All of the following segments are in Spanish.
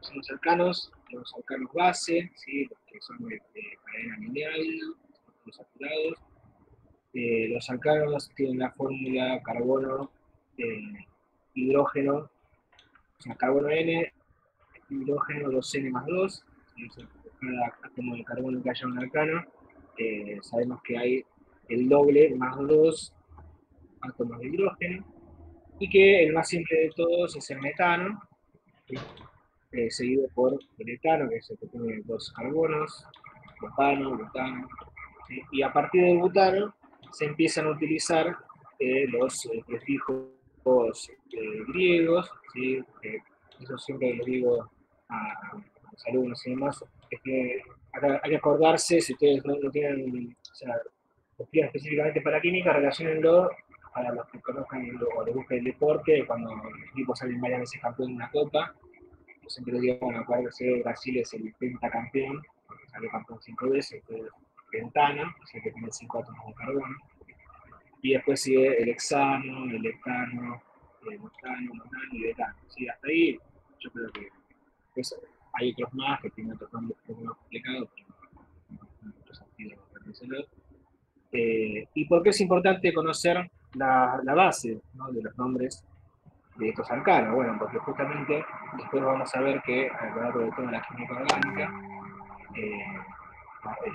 son los alcanos base, ¿sí? Los que son de cadena lineal, los saturados. Los alcanos tienen la fórmula carbono, hidrógeno, o sea, carbono N, hidrógeno 2N más 2. Cada átomo de carbono que haya un alcano, sabemos que hay el doble más 2 átomos de hidrógeno, y que el más simple de todos es el metano, ¿sí? Seguido por el etano, que es el que tiene dos carbonos, propano, butano, ¿sí? Y a partir del butano se empiezan a utilizar los prefijos griegos, ¿sí? Eso siempre les digo a los alumnos y demás, es que hay que acordarse, si ustedes no tienen, o sea, lo estudian específicamente para química, relacionenlo para los que conozcan o les guste el deporte, cuando los equipos salen varias veces campeón de una copa. Yo siempre les digo, bueno, acuérdense, Brasil es el pentacampeón, porque salió campeón 5 veces, entonces pentana, o sea que tiene 5 átomos de carbono. Y después sigue el hexano, el heptano, el octano, nonano y etano. ¿Sí? Hasta ahí yo creo que pues, hay otros más que tienen otros nombres un poco más complicados, pero no mucho sentido realizarlo. ¿Y por qué es importante conocer la base, ¿no?, de los nombres de estos alcanos? Bueno, porque justamente después vamos a ver que a lo largo de toda la química orgánica, eh,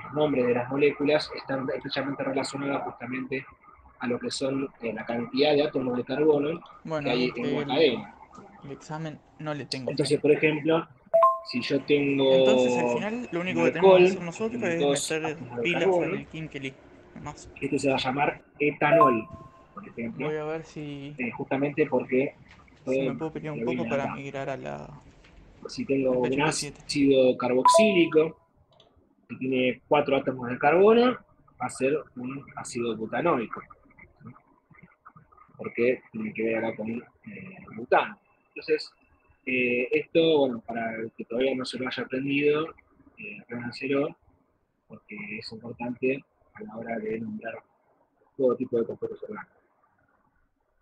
los nombres de las moléculas están estrechamente relacionados justamente a lo que son la cantidad de átomos de carbono que Bueno, hay es en que una cadena. el examen no le tengo fe. Entonces, por ejemplo, si yo Entonces al tengo final lo un único que tenemos que hacer alcohol que nosotros tiene es dos meter átomos de pilas en carbono, el Kinkeli. Más. esto se va a llamar etanol, por ejemplo, Voy a ver si, justamente porque si todo me puedo pelear un lo poco viene para acá. migrar a Si al tengo un PHP7. ácido carboxílico que tiene 4 átomos de carbono, va a ser un ácido butanoico, ¿sí? Porque tiene que ver acá con butano. Entonces, esto, bueno, para el que todavía no se lo haya aprendido, apréndanselo, porque es importante a la hora de nombrar todo tipo de compuestos orgánicos.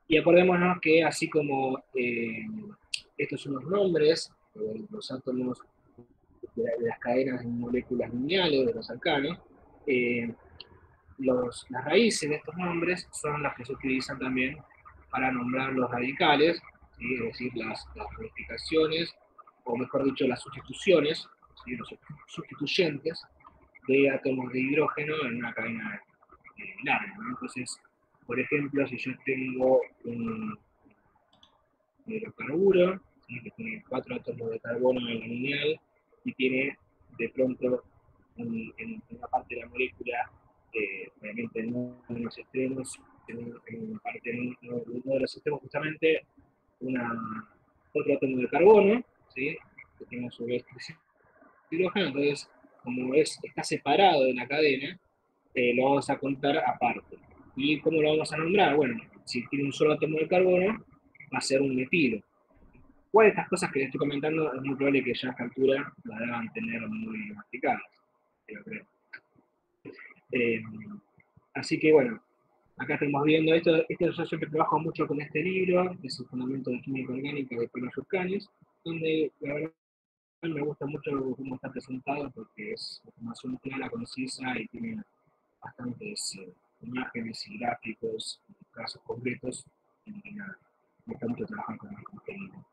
Y acordémonos que así como estos son los nombres de los átomos de las cadenas de moléculas lineales de los alcanos, eh, las raíces de estos nombres son las que se utilizan también para nombrar los radicales, ¿sí? Es decir, las ramificaciones, o mejor dicho, las sustituciones, ¿sí? Los sustituyentes de átomos de hidrógeno en una cadena larga, ¿no? Entonces, por ejemplo, si yo tengo un hidrocarburo, ¿sí?, que tiene 4 átomos de carbono en la lineal y tiene de pronto en una parte de la molécula, obviamente no en los extremos, en parte en uno de los extremos justamente, otro átomo de carbono, ¿sí?, que tiene a su vez 3 hidrógenos. Entonces, como está separado de la cadena, lo vamos a contar aparte. ¿Y cómo lo vamos a nombrar? Bueno, si tiene un solo átomo de carbono, va a ser un metilo. ¿Cuál de estas cosas que les estoy comentando es muy probable que ya a esta altura la deban tener muy masticadas? Yo creo. Eh, Así que bueno, acá estamos viendo esto. Yo siempre trabajo mucho con este libro, que es el Fundamento de Química Orgánica de Pino Surcanis, donde la verdad me gusta mucho cómo está presentado porque es información clara, concisa y tiene bastantes imágenes y gráficos, casos concretos. Y nada, me gusta mucho trabajar con este libro.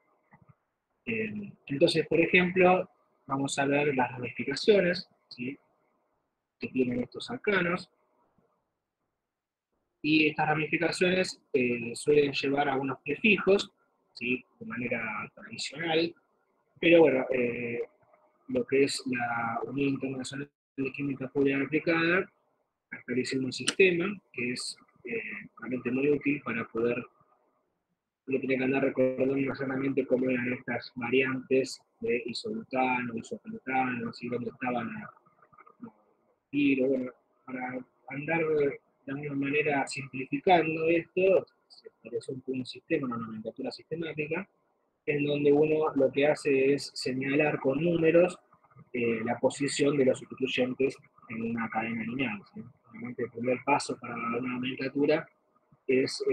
Entonces, por ejemplo, vamos a ver las ramificaciones, ¿sí?, que tienen estos alcanos. Y estas ramificaciones suelen llevar a unos prefijos, ¿sí?, de manera tradicional, pero bueno, lo que es la Unión Internacional de Química Pura y Aplicada establece un sistema que es realmente muy útil para poder, uno tiene que andar recordando solamente cómo eran estas variantes de isobutano, isopentano, ¿sí?, dónde estaban los tiros, bueno, para andar de alguna manera simplificando esto, se estableció un sistema, una nomenclatura sistemática, en donde uno lo que hace es señalar con números la posición de los sustituyentes en una cadena lineal, ¿sí? Realmente el primer paso para una nomenclatura es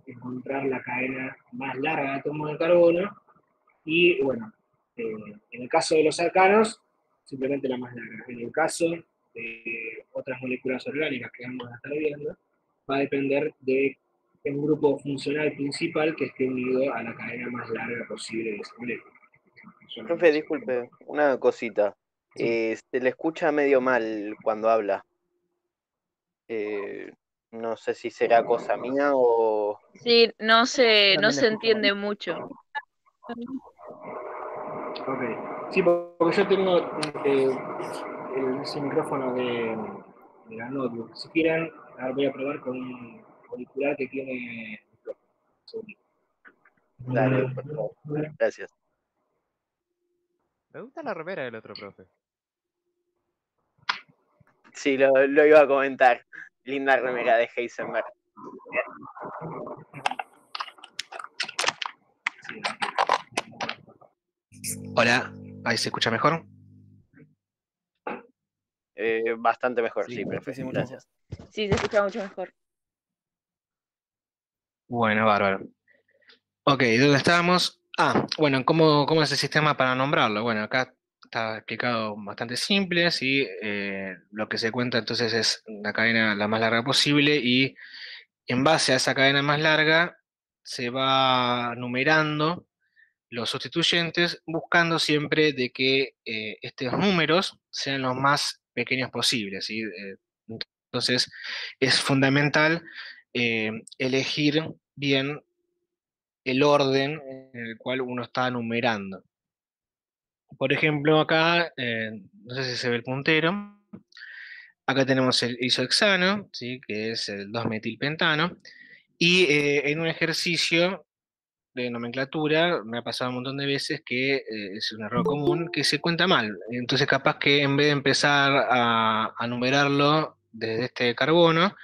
encontrar la cadena más larga de átomos de carbono y, bueno, En el caso de los alcanos, simplemente la más larga. En el caso de otras moléculas orgánicas que vamos a estar viendo, va a depender de un grupo funcional principal que esté unido a la cadena más larga posible de esa molécula. Profe, disculpe, una cosita. Sí. Se le escucha medio mal cuando habla. Eh, no sé si será cosa mía o... Sí, no También la se escucho mal. entiende mucho. Ok. Sí, porque yo tengo ese micrófono de la notebook. Si quieren, ahora voy a probar con un auricular que tiene micrófono. Dale, por favor. Gracias. Me gusta la remera del otro profe. Sí, lo iba a comentar. Linda remera de Heisenberg. Hola, ahí se escucha mejor. Bastante mejor, Sí, sí, profe. sí, mucho Gracias. Sí, se escucha mucho mejor. Bueno, bárbaro. Ok, ¿dónde estábamos? Ah, bueno, ¿cómo es el sistema para nombrarlo? Bueno, acá está explicado bastante simple, ¿sí? Lo que se cuenta entonces es la cadena la más larga posible y en base a esa cadena más larga se va numerando los sustituyentes buscando siempre de que estos números sean los más pequeños posibles, ¿sí? Entonces es fundamental elegir bien el orden en el cual uno está numerando. Por ejemplo, acá, no sé si se ve el puntero, acá tenemos el isohexano, ¿sí? Que es el 2-metilpentano, y en un ejercicio de nomenclatura me ha pasado un montón de veces que es un error común que se cuenta mal. Entonces capaz que en vez de empezar a numerarlo desde este carbono,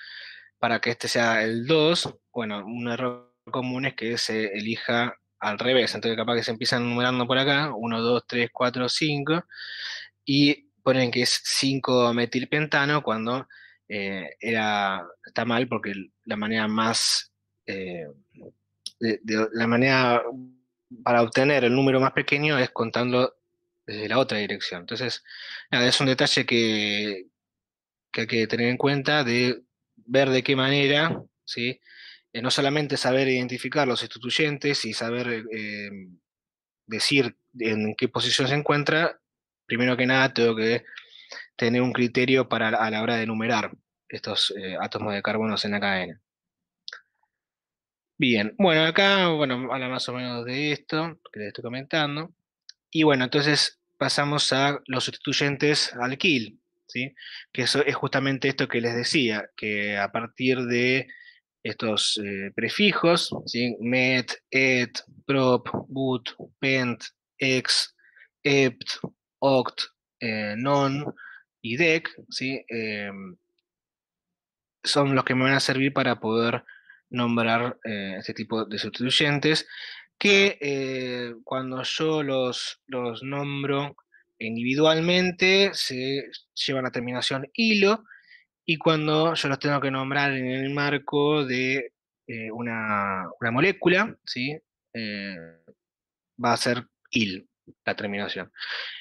para que este sea el 2 bueno, un error común es que se elija al revés. Entonces capaz que se empiezan numerando por acá, 1, 2, 3, 4, 5, y ponen que es 5-metilpentano cuando está mal porque la manera más... la manera para obtener el número más pequeño es contando desde la otra dirección. Entonces, nada, es un detalle que hay que tener en cuenta de ver de qué manera, ¿sí? No solamente saber identificar los sustituyentes y saber decir en qué posición se encuentra, primero que nada tengo que tener un criterio para a la hora de enumerar estos átomos de carbono en la cadena. Bien, bueno, acá, bueno, habla más o menos de esto que les estoy comentando. Y bueno, entonces pasamos a los sustituyentes alquil, ¿sí? Que eso es justamente esto que les decía, que a partir de estos prefijos, ¿sí? Met, et, prop, but, pent, ex, ept, oct, non y dec, ¿sí? Son los que me van a servir para poder nombrar este tipo de sustituyentes, que cuando yo los nombro individualmente se llevan a terminación hilo, y cuando yo los tengo que nombrar en el marco de una molécula, ¿sí? Eh, va a ser il la terminación.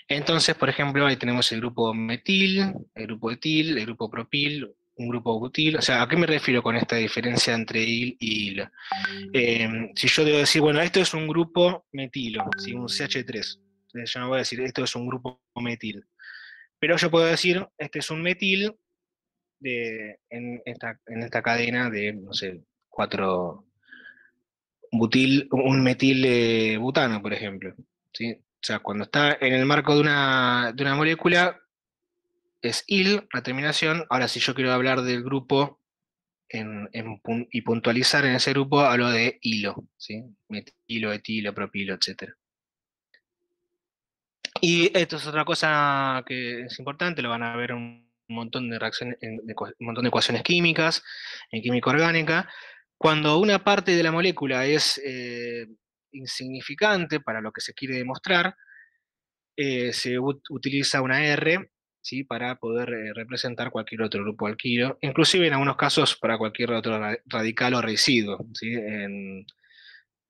Entonces, por ejemplo, ahí tenemos el grupo metil, el grupo etil, el grupo propil, un grupo butil. O sea, ¿a qué me refiero con esta diferencia entre il y il? Si yo debo decir, bueno, esto es un grupo metilo, ¿sí? Un CH3. Entonces yo no voy a decir, esto es un grupo metil. Pero yo puedo decir, este es un metil en esta cadena de, no sé, cuatro butil, un metil butano, por ejemplo. ¿Sí? O sea, cuando está en el marco de una molécula, es il, la terminación. Ahora, si yo quiero hablar del grupo y puntualizar en ese grupo, hablo de hilo, ¿sí? Metilo, etilo, propilo, etc. Y esto es otra cosa que es importante, lo van a ver en un montón de reacciones, un montón de ecuaciones químicas, en química orgánica. Cuando una parte de la molécula es insignificante para lo que se quiere demostrar, se utiliza una R, ¿sí? Para poder representar cualquier otro grupo alquilo, inclusive en algunos casos para cualquier otro radical o residuo, ¿sí?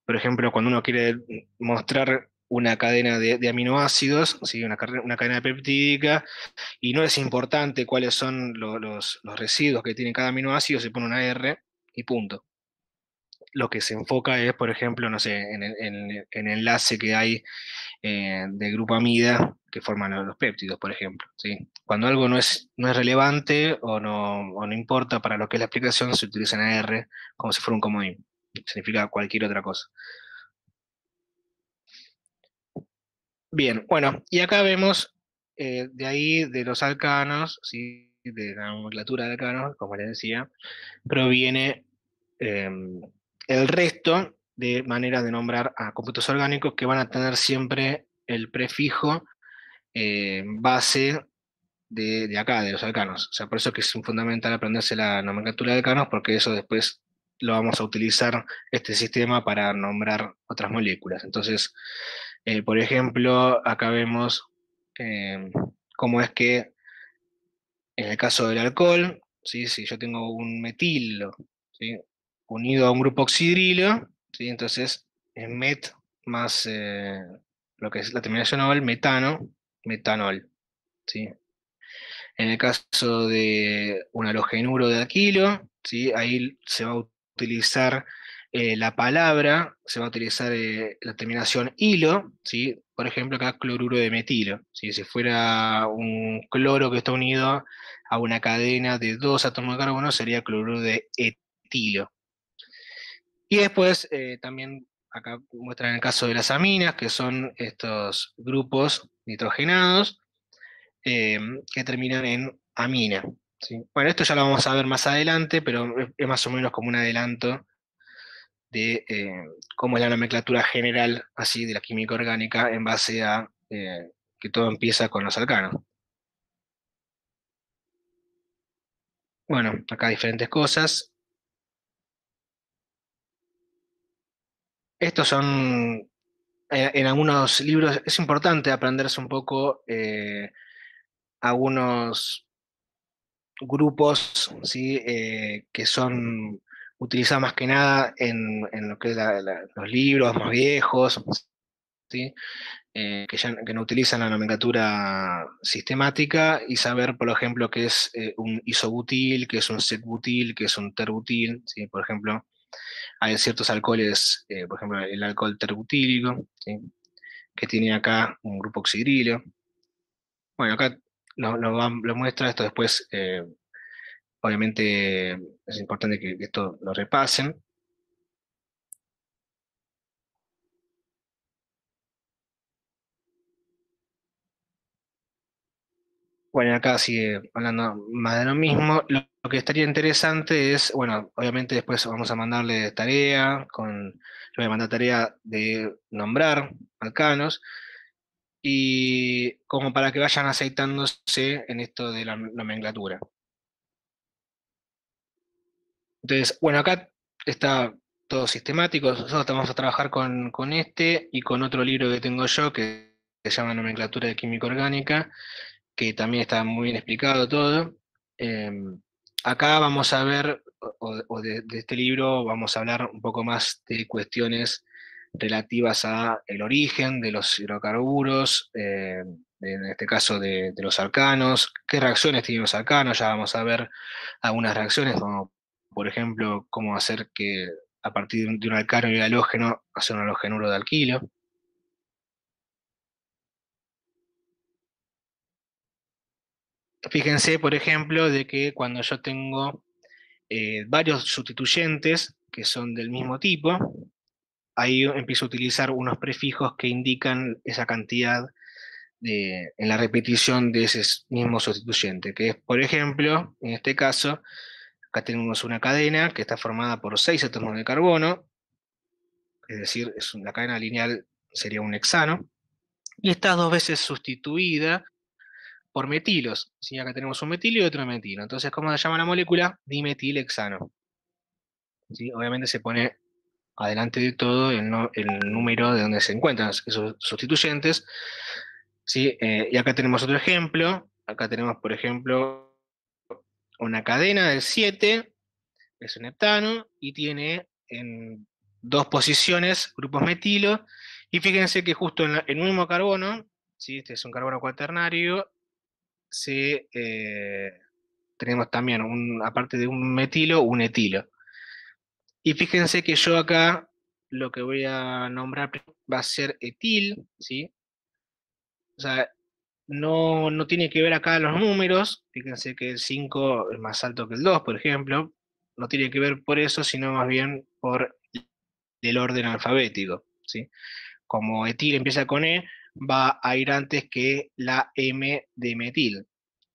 Por ejemplo, cuando uno quiere mostrar una cadena de aminoácidos, ¿sí? Una cadena peptídica, y no es importante cuáles son los residuos que tiene cada aminoácido, se pone una R y punto. Lo que se enfoca es, por ejemplo, no sé, en el enlace que hay de grupamida que forman los péptidos, por ejemplo, ¿sí? Cuando algo no es relevante o no importa para lo que es la aplicación, se utiliza una R como si fuera un comodín. Significa cualquier otra cosa. Bien, bueno, y acá vemos de ahí de los alcanos, ¿sí? De la nomenclatura de alcanos, como les decía, proviene eh, el resto de maneras de nombrar a compuestos orgánicos que van a tener siempre el prefijo base de acá, de los alcanos. O sea, por eso que es fundamental aprenderse la nomenclatura de alcanos, porque eso después lo vamos a utilizar este sistema para nombrar otras moléculas. Entonces, por ejemplo, acá vemos eh, cómo es que en el caso del alcohol, ¿sí? Si yo tengo un metilo, ¿sí? Unido a un grupo oxidrilo, ¿sí? Entonces es met más lo que es la terminación ol, metano, metanol, ¿sí? En el caso de un halogenuro de alquilo, ¿sí? Ahí se va a utilizar la palabra, se va a utilizar la terminación hilo, ¿sí? Por ejemplo, acá cloruro de metilo, ¿sí? Si fuera un cloro que está unido a una cadena de dos átomos de carbono, sería cloruro de etilo. Y después también acá muestran el caso de las aminas, que son estos grupos nitrogenados, eh, que terminan en amina, ¿sí? Bueno, esto ya lo vamos a ver más adelante, pero es más o menos como un adelanto de cómo es la nomenclatura general así de la química orgánica en base a que todo empieza con los alcanos. Bueno, acá diferentes cosas. Estos son, en algunos libros, es importante aprenderse un poco algunos grupos, ¿sí? Que son utilizados más que nada en lo que es los libros más viejos, ¿sí? Que no utilizan la nomenclatura sistemática, y saber, por ejemplo, qué es un isobutil, qué es un setbutil, qué es un terbutil, ¿sí? Por ejemplo, hay ciertos alcoholes, por ejemplo, el alcohol terbutílico, ¿sí? Que tiene acá un grupo oxidrilo. Bueno, acá lo muestra esto después. Obviamente es importante que esto lo repasen. Bueno, acá sigue hablando más de lo mismo. Lo que estaría interesante es, bueno, obviamente después vamos a mandarle tarea, le voy a mandar tarea de nombrar alcanos, y como para que vayan aceitándose en esto de la nomenclatura. Entonces, bueno, acá está todo sistemático. Nosotros vamos a trabajar con este y con otro libro que tengo yo que se llama Nomenclatura de Química Orgánica, que también está muy bien explicado todo. Eh, Acá vamos a ver, o de este libro vamos a hablar un poco más de cuestiones relativas a el origen de los hidrocarburos, en este caso de los alcanos, qué reacciones tienen los alcanos. Ya vamos a ver algunas reacciones, como por ejemplo cómo hacer que a partir de un alcano y un halógeno hacer un halogenuro de alquilo. Fíjense, por ejemplo, de que cuando yo tengo varios sustituyentes que son del mismo tipo, ahí empiezo a utilizar unos prefijos que indican esa cantidad en la repetición de ese mismo sustituyente, que es, por ejemplo, en este caso, acá tenemos una cadena que está formada por 6 átomos de carbono, es decir, la cadena lineal sería un hexano, y está dos veces sustituida por metilos, ¿sí? Acá tenemos un metilo y otro metilo. Entonces, ¿cómo se llama la molécula? Dimetilhexano, ¿sí? Obviamente se pone adelante de todo el número de donde se encuentran esos sustituyentes, ¿sí? Y acá tenemos otro ejemplo. Acá tenemos, por ejemplo, una cadena del 7, es un heptano, y tiene en dos posiciones grupos metilo, Y fíjense que justo en un mismo carbono, ¿sí? Este es un carbono cuaternario, tenemos también, aparte de un metilo, un etilo. Y fíjense que yo acá lo que voy a nombrar va a ser etil, ¿sí? O sea, no tiene que ver acá los números, fíjense que el 5 es más alto que el 2, por ejemplo, no tiene que ver por eso, sino más bien por el orden alfabético, ¿sí? Como etil empieza con E, va a ir antes que la M de metil.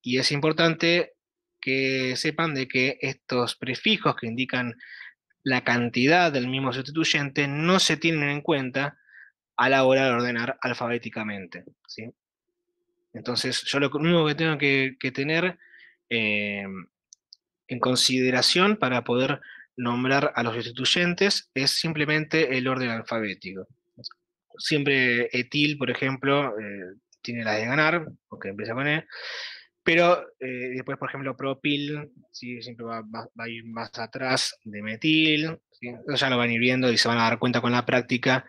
Y es importante que sepan de que estos prefijos que indican la cantidad del mismo sustituyente no se tienen en cuenta a la hora de ordenar alfabéticamente, ¿sí? Entonces, yo lo único que tengo que tener eh, en consideración para poder nombrar a los sustituyentes es simplemente el orden alfabético. Siempre etil, por ejemplo, tiene la de ganar, porque empieza con E, pero después, por ejemplo, propil, ¿sí? Siempre va a ir más atrás de metil, ¿sí? Eso ya lo van a ir viendo y se van a dar cuenta con la práctica.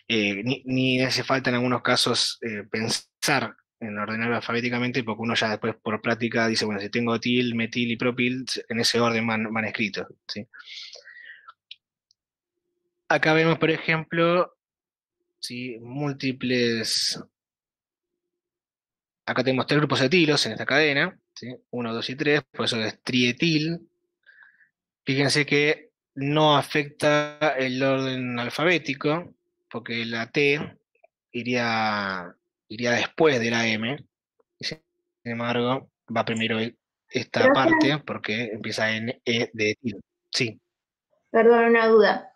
Ni hace falta en algunos casos pensar en ordenarlo alfabéticamente, porque uno ya después por práctica dice, bueno, si tengo etil, metil y propil, en ese orden van escritos, ¿sí? Acá vemos, por ejemplo, ¿sí? Múltiples. Acá tenemos tres grupos etilos en esta cadena, ¿sí? 1, 2 y 3, por eso es trietil. Fíjense que no afecta el orden alfabético, porque la T iría después de la M, y sin embargo va primero esta Profe, parte, porque empieza en E de etil. Sí. perdón, una duda.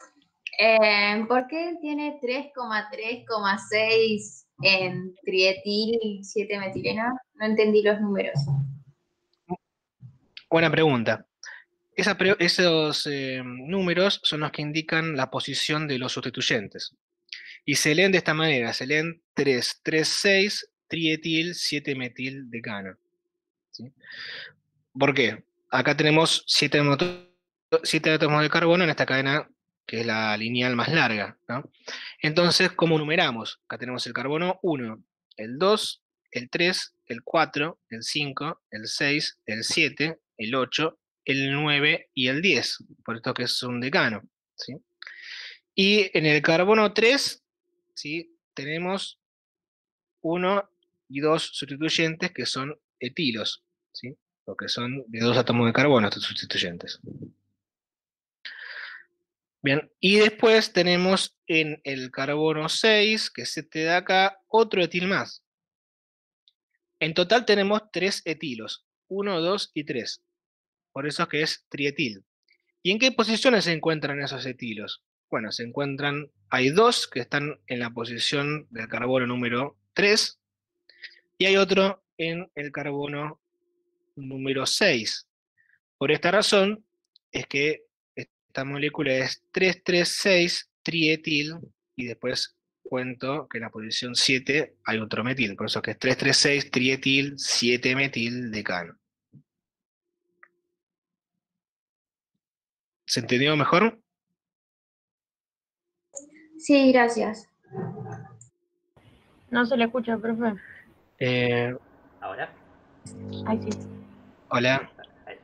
¿Por qué tiene 3,3,6 en trietil y 7 metileno? No entendí los números. Buena pregunta. Esos números son los que indican la posición de los sustituyentes. Y se leen de esta manera, se leen 3, 3, 6, trietil, 7 metil decano. ¿Sí? ¿Por qué? Acá tenemos 7 átomos de carbono en esta cadena que es la lineal más larga, ¿no? Entonces, ¿cómo numeramos? Acá tenemos el carbono 1, el 2, el 3, el 4, el 5, el 6, el 7, el 8, el 9 y el 10, por esto que es un decano, ¿sí? Y en el carbono 3, ¿sí? Tenemos 1 y 2 sustituyentes que son etilos, ¿sí? Porque son de 2 átomos de carbono estos sustituyentes. Bien, y después tenemos en el carbono 6, que es este de acá, otro etil más. En total tenemos 3 etilos, 1, 2 y 3. Por eso es que es trietil. ¿Y en qué posiciones se encuentran esos etilos? Bueno, hay 2 que están en la posición del carbono número 3, y hay otro en el carbono número 6. Por esta razón es que esta molécula es 3,3,6 trietil, y después cuento que en la posición 7 hay otro metil, por eso que es 3,3,6 trietil, 7 metil decano. ¿Se entendió mejor? Sí, gracias. No se le escucha, profe. ¿Ahora? Ahí sí. Hola. Ahí.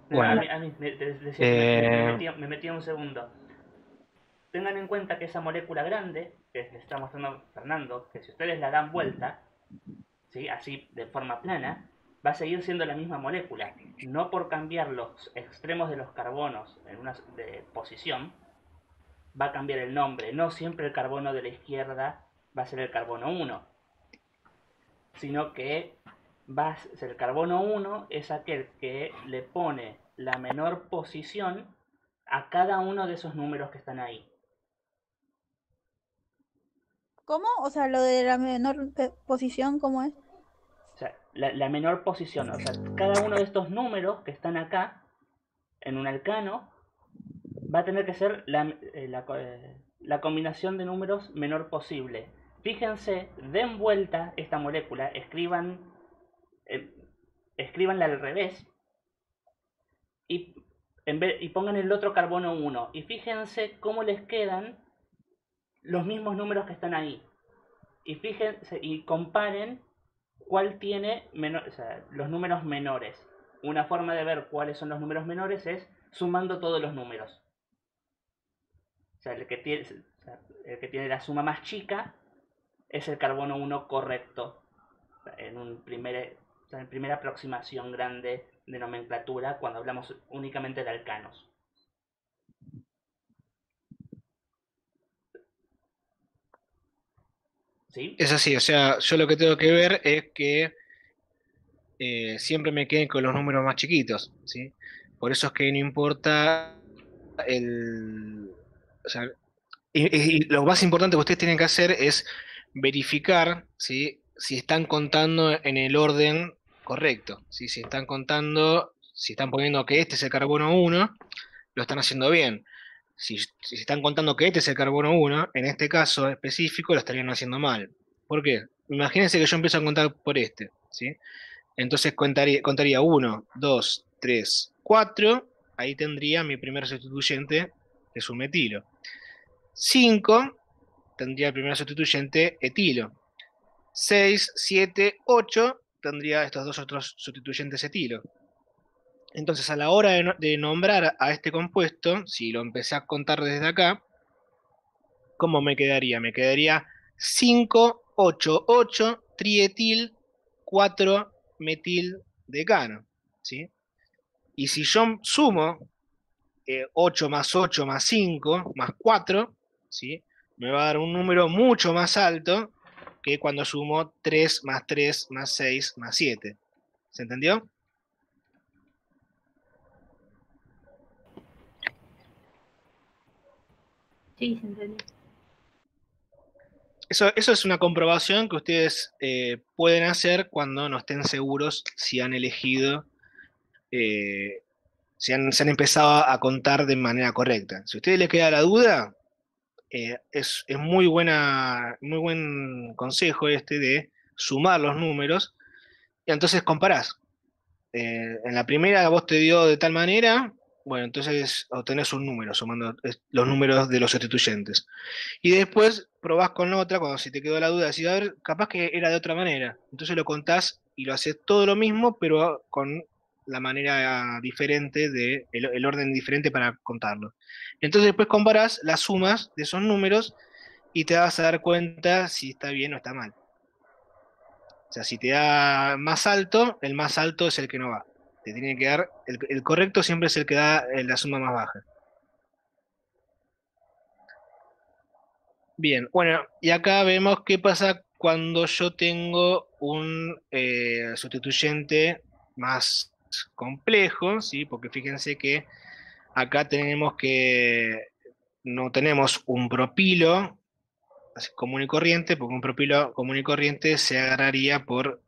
Bueno. A mí decía que me metía un segundo. Tengan en cuenta que esa molécula grande, que les está mostrando Fernando, que si ustedes la dan vuelta, ¿sí? Así de forma plana, va a seguir siendo la misma molécula. No por cambiar los extremos de los carbonos en una posición, va a cambiar el nombre. No siempre el carbono de la izquierda va a ser el carbono 1, sino que el carbono 1 es aquel que le pone la menor posición a cada uno de esos números que están ahí. ¿Cómo? O sea, lo de la menor posición, ¿cómo es? O sea, la menor posición, o sea, cada uno de estos números que están acá, en un alcano, va a tener que ser la combinación de números menor posible. Fíjense, den vuelta esta molécula, escríbanla al revés, y pongan el otro carbono 1, y fíjense cómo les quedan los mismos números que están ahí. Y fíjense, y comparen cuál tiene o sea, los números menores. Una forma de ver cuáles son los números menores es sumando todos los números. O sea, el que tiene la suma más chica es el carbono 1 correcto. O sea, en primera aproximación grande de nomenclatura cuando hablamos únicamente de alcanos. ¿Sí? Es así, o sea, yo lo que tengo que ver es que siempre me queden con los números más chiquitos, ¿sí? Por eso es que no importa o sea, y lo más importante que ustedes tienen que hacer es verificar, ¿sí?, si están contando en el orden correcto, ¿sí? Si están contando, si están poniendo que este es el carbono 1, lo están haciendo bien. Si están contando que este es el carbono 1, en este caso específico lo estarían haciendo mal. ¿Por qué? Imagínense que yo empiezo a contar por este, ¿sí? Entonces contaría 1, 2, 3, 4, ahí tendría mi primer sustituyente, que es un metilo. 5, tendría el primer sustituyente etilo. 6, 7, 8, tendría estos dos otros sustituyentes etilo. Entonces, a la hora de nombrar a este compuesto, si lo empecé a contar desde acá, ¿cómo me quedaría? Me quedaría 5, 8, 8, trietil, 4, metil decano, ¿sí? Y si yo sumo 8 más 8 más 5 más 4, ¿sí?, me va a dar un número mucho más alto que cuando sumo 3 más 3 más 6 más 7. ¿Se entendió? Sí, se entendió. Eso es una comprobación que ustedes pueden hacer cuando no estén seguros si han elegido, se han empezado a contar de manera correcta. Si a ustedes les queda la duda, es muy buen consejo este de sumar los números, y entonces comparás. En la primera vos te dio de tal manera, bueno, entonces obtenés un número sumando los números de los sustituyentes. Y después probás con la otra, cuando se te quedó la duda, decís, a ver, capaz que era de otra manera. Entonces lo contás y lo haces todo lo mismo, pero con la manera diferente, el orden diferente para contarlo. Entonces después comparás las sumas de esos números y te vas a dar cuenta si está bien o está mal. O sea, si te da más alto, el más alto es el que no va. Te tiene que dar, el correcto siempre es el que da la suma más baja. Bien, bueno, y acá vemos qué pasa cuando yo tengo un sustituyente más complejo, ¿sí? Porque fíjense que acá tenemos que no tenemos un propilo así común y corriente, porque un propilo común y corriente se agarraría por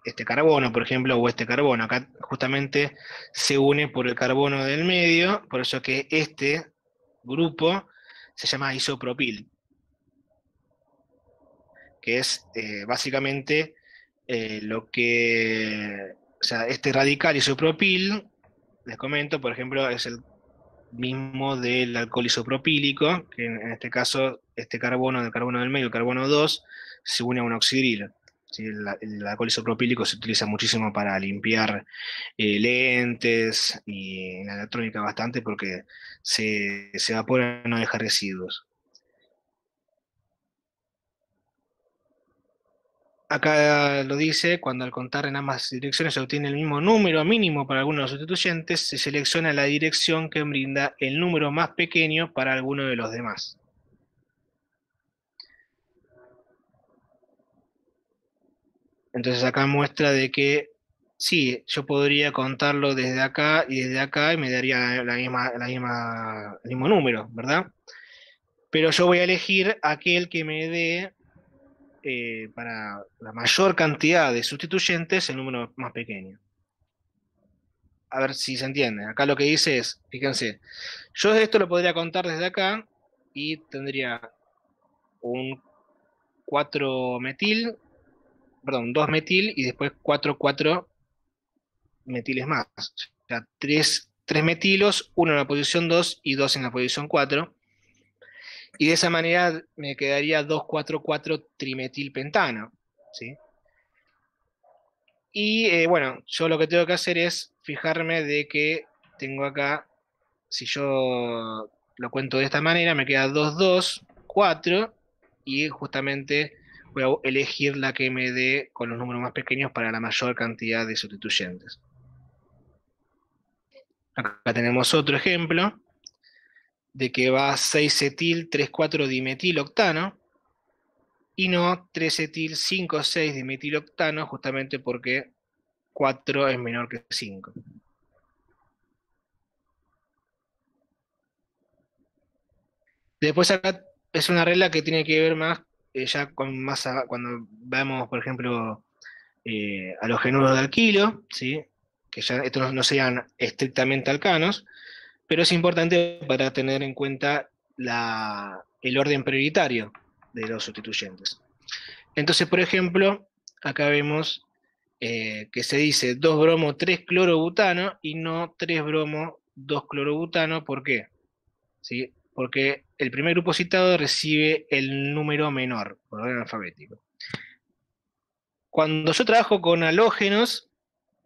este carbono, por ejemplo, o este carbono. Acá justamente se une por el carbono del medio, por eso que este grupo se llama isopropil, que es básicamente lo que, o sea, este radical isopropil, les comento, por ejemplo, es el mismo del alcohol isopropílico, que en este caso, este carbono, del carbono del medio, el carbono 2, se une a un oxidrilo. ¿Sí? El alcohol isopropílico se utiliza muchísimo para limpiar lentes y en la electrónica bastante porque se evapora y no deja residuos. Acá lo dice, cuando al contar en ambas direcciones se obtiene el mismo número mínimo para alguno de los sustituyentes, se selecciona la dirección que brinda el número más pequeño para alguno de los demás. Entonces acá muestra de que sí, yo podría contarlo desde acá y desde acá y me daría el mismo número, ¿verdad? Pero yo voy a elegir aquel que me dé para la mayor cantidad de sustituyentes el número más pequeño. A ver si se entiende. Acá lo que dice es, fíjense, yo esto lo podría contar desde acá y tendría un 4-metil, perdón, 2-metil y después 4 metiles más. O sea, 3 metilos, uno en la posición 2 y 2 en la posición 4. Y de esa manera me quedaría 2,4,4 trimetilpentano, ¿sí? Y bueno, yo lo que tengo que hacer es fijarme de que tengo acá, si yo lo cuento de esta manera, me queda 2, 2, 4, y justamente voy a elegir la que me dé con los números más pequeños para la mayor cantidad de sustituyentes. Acá tenemos otro ejemplo de que va 6-etil 3,4 dimetiloctano y no 3-etil 5,6 dimetiloctano, justamente porque 4 es menor que 5. Después acá es una regla que tiene que ver más, ya con cuando vemos, por ejemplo, a los genuros de alquilo, ¿sí? Que ya estos no sean estrictamente alcanos, pero es importante para tener en cuenta el orden prioritario de los sustituyentes. Entonces, por ejemplo, acá vemos que se dice 2-bromo 3-clorobutano y no 3-bromo 2-clorobutano. ¿Por qué? ¿Sí? Porque el primer grupo citado recibe el número menor, por orden alfabético. Cuando yo trabajo con halógenos,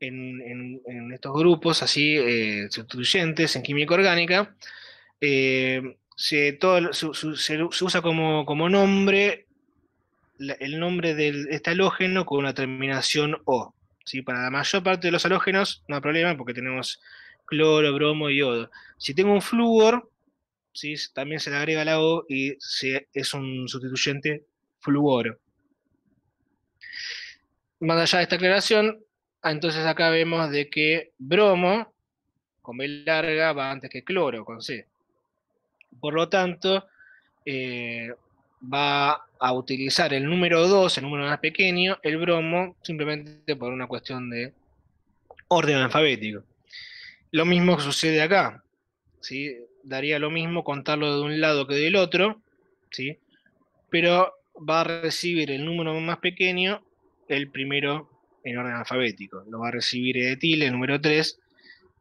en estos grupos así sustituyentes en química orgánica, se usa como nombre el nombre de este halógeno con una terminación O. ¿Sí? Para la mayor parte de los halógenos no hay problema porque tenemos cloro, bromo y yodo. Si tengo un flúor, ¿sí? También se le agrega la O y es un sustituyente fluoro. Más allá de esta aclaración, entonces acá vemos de que bromo, con B larga, va antes que cloro, con C. Por lo tanto, va a utilizar el número 2, el número más pequeño, el bromo, simplemente por una cuestión de orden alfabético. Lo mismo sucede acá, ¿sí? Daría lo mismo contarlo de un lado que del otro, ¿sí? Pero va a recibir el número más pequeño, el primero en orden alfabético. Lo va a recibir el etil, el número 3,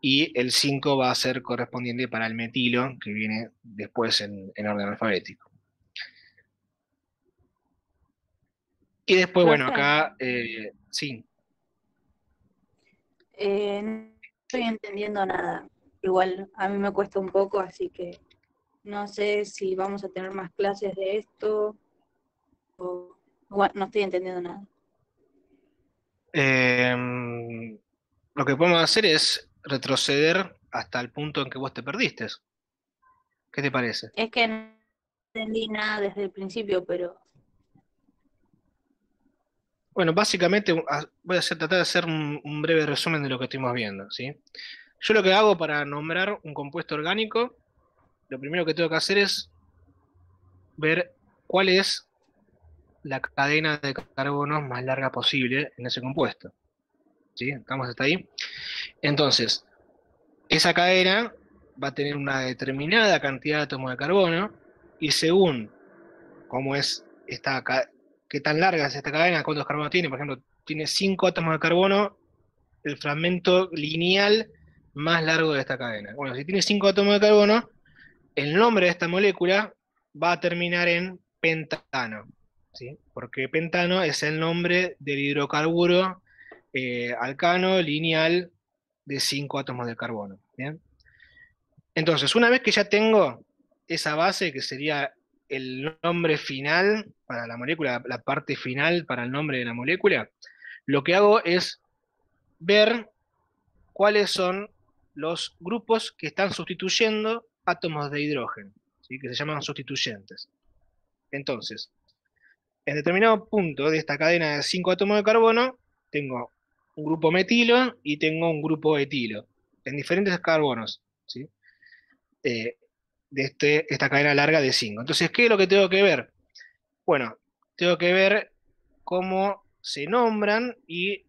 y el 5 va a ser correspondiente para el metilo, que viene después en orden alfabético. Y después, bueno, Profe. acá, sí. No estoy entendiendo nada. Igual a mí me cuesta un poco, así que no sé si vamos a tener más clases de esto o igual, no estoy entendiendo nada. Lo que podemos hacer es retroceder hasta el punto en que vos te perdiste. ¿Qué te parece? Es que no entendí nada desde el principio, pero Bueno, básicamente voy a tratar de hacer un breve resumen de lo que estuvimos viendo, ¿sí? Yo lo que hago para nombrar un compuesto orgánico, lo primero que tengo que hacer es ver cuál es la cadena de carbonos más larga posible en ese compuesto. ¿Sí? ¿Estamos hasta ahí? Entonces, esa cadena va a tener una determinada cantidad de átomos de carbono, y según cómo es qué tan larga es esta cadena, cuántos carbonos tiene, por ejemplo, tiene 5 átomos de carbono, el fragmento lineal más largo de esta cadena. Bueno, si tiene 5 átomos de carbono, el nombre de esta molécula va a terminar en pentano, ¿sí? Porque pentano es el nombre del hidrocarburo alcano lineal de 5 átomos de carbono. ¿Bien? Entonces, una vez que ya tengo esa base, que sería el nombre final para la molécula, la parte final para el nombre de la molécula, lo que hago es ver cuáles son los grupos que están sustituyendo átomos de hidrógeno, ¿sí? Que se llaman sustituyentes. Entonces, en determinado punto de esta cadena de 5 átomos de carbono, tengo un grupo metilo y tengo un grupo etilo, en diferentes carbonos, ¿sí? De esta cadena larga de 5. Entonces, ¿qué es lo que tengo que ver? Bueno, tengo que ver cómo se nombran y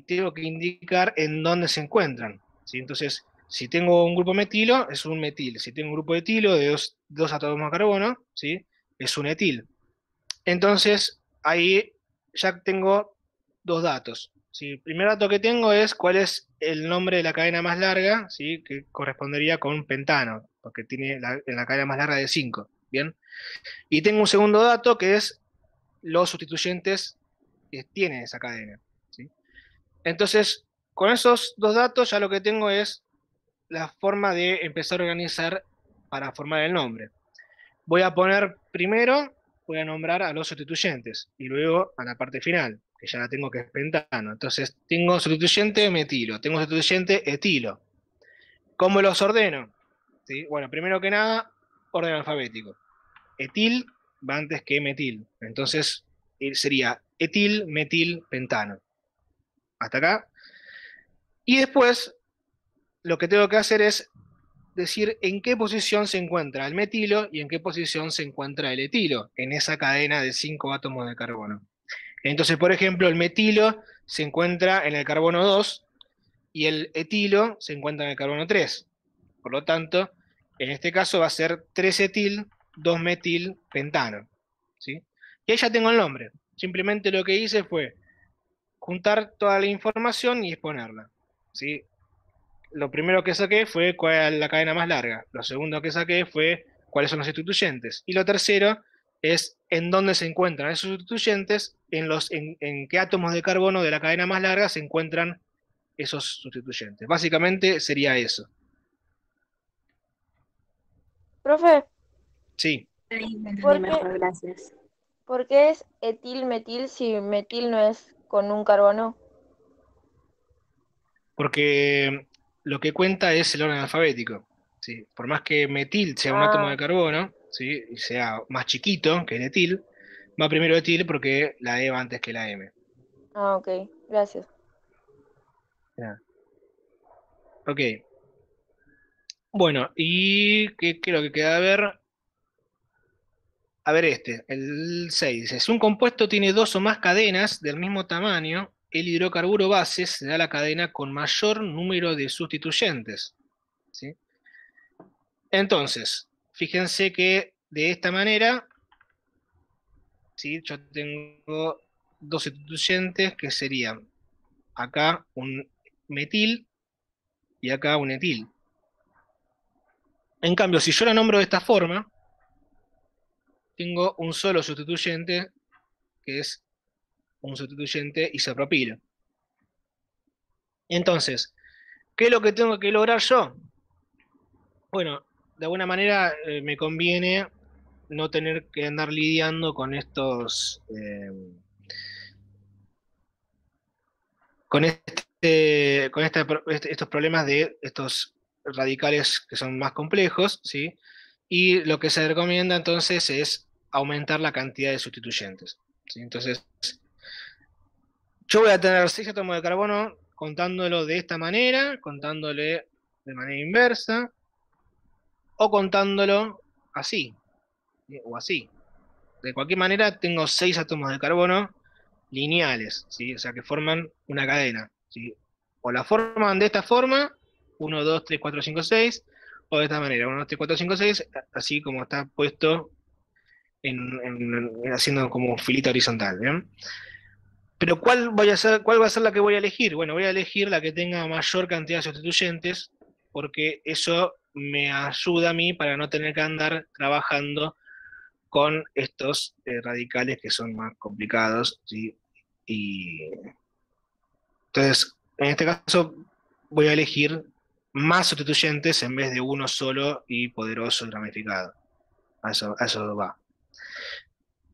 tengo que indicar en dónde se encuentran, ¿sí? Entonces, si tengo un grupo metilo, es un metil. Si tengo un grupo etilo de dos átomos de carbono, ¿sí? Es un etil. Entonces, ahí ya tengo dos datos, ¿sí? El primer dato que tengo es cuál es el nombre de la cadena más larga, ¿sí? Que correspondería con pentano, porque tiene en la cadena más larga de 5. Bien. Y tengo un segundo dato que es los sustituyentes que tiene esa cadena. ¿Sí? Entonces, con esos dos datos ya lo que tengo es la forma de empezar a organizar para formar el nombre. Voy a poner primero, voy a nombrar a los sustituyentes y luego a la parte final, que ya la tengo que es pentano. Entonces tengo sustituyente metilo, tengo sustituyente etilo. ¿Cómo los ordeno? ¿Sí? Bueno, primero que nada, orden alfabético. Etil va antes que metil. Entonces sería etil, metil, pentano. Hasta acá. Y después lo que tengo que hacer es decir en qué posición se encuentra el metilo y en qué posición se encuentra el etilo en esa cadena de 5 átomos de carbono. Entonces, por ejemplo, el metilo se encuentra en el carbono 2 y el etilo se encuentra en el carbono 3. Por lo tanto, en este caso va a ser 3-etil, 2-metil, pentano. ¿Sí? Y ahí ya tengo el nombre. Simplemente lo que hice fue juntar toda la información y exponerla. ¿Sí? Lo primero que saqué fue cuál es la cadena más larga. Lo segundo que saqué fue cuáles son los sustituyentes. Y lo tercero es en dónde se encuentran esos sustituyentes, en qué átomos de carbono de la cadena más larga se encuentran esos sustituyentes. Básicamente sería eso. Profe, Sí. Ahí me entendí ¿por qué, mejor, gracias. por qué es etil-metil si metil no es con un carbono? Porque lo que cuenta es el orden alfabético. ¿Sí? Por más que metil sea un átomo de Ah, carbono, ¿sí? Y sea más chiquito que el etil, va primero etil porque la E va antes que la M. ok, gracias. Ya. Ok. Bueno, y ¿qué creo que queda a ver? A ver el 6. Dice, si un compuesto tiene dos o más cadenas del mismo tamaño, el hidrocarburo base se da la cadena con mayor número de sustituyentes. ¿Sí? Entonces, fíjense que de esta manera, ¿sí? Yo tengo dos sustituyentes que serían acá un metil y acá un etil. En cambio, si yo la nombro de esta forma, tengo un solo sustituyente que es un sustituyente isopropilo. Entonces, ¿qué es lo que tengo que lograr yo? Bueno, de alguna manera me conviene no tener que andar lidiando con estos problemas de estos radicales que son más complejos, ¿sí? Y lo que se recomienda entonces es aumentar la cantidad de sustituyentes, ¿sí? Entonces, yo voy a tener 6 átomos de carbono contándolo de esta manera, contándole de manera inversa, o contándolo así, ¿sí? O así. De cualquier manera, tengo 6 átomos de carbono lineales, ¿sí? O sea, que forman una cadena, ¿sí? O la forman de esta forma, 1, 2, 3, 4, 5, 6, o de esta manera, 1, 2, 3, 4, 5, 6, así como está puesto haciendo como filita horizontal, ¿bien? Pero ¿cuál va a ser la que voy a elegir? Bueno, voy a elegir la que tenga mayor cantidad de sustituyentes, porque eso me ayuda a mí para no tener que andar trabajando con estos radicales que son más complicados, ¿sí? Y entonces, en este caso, voy a elegir más sustituyentes en vez de uno solo y poderoso y ramificado. A eso va.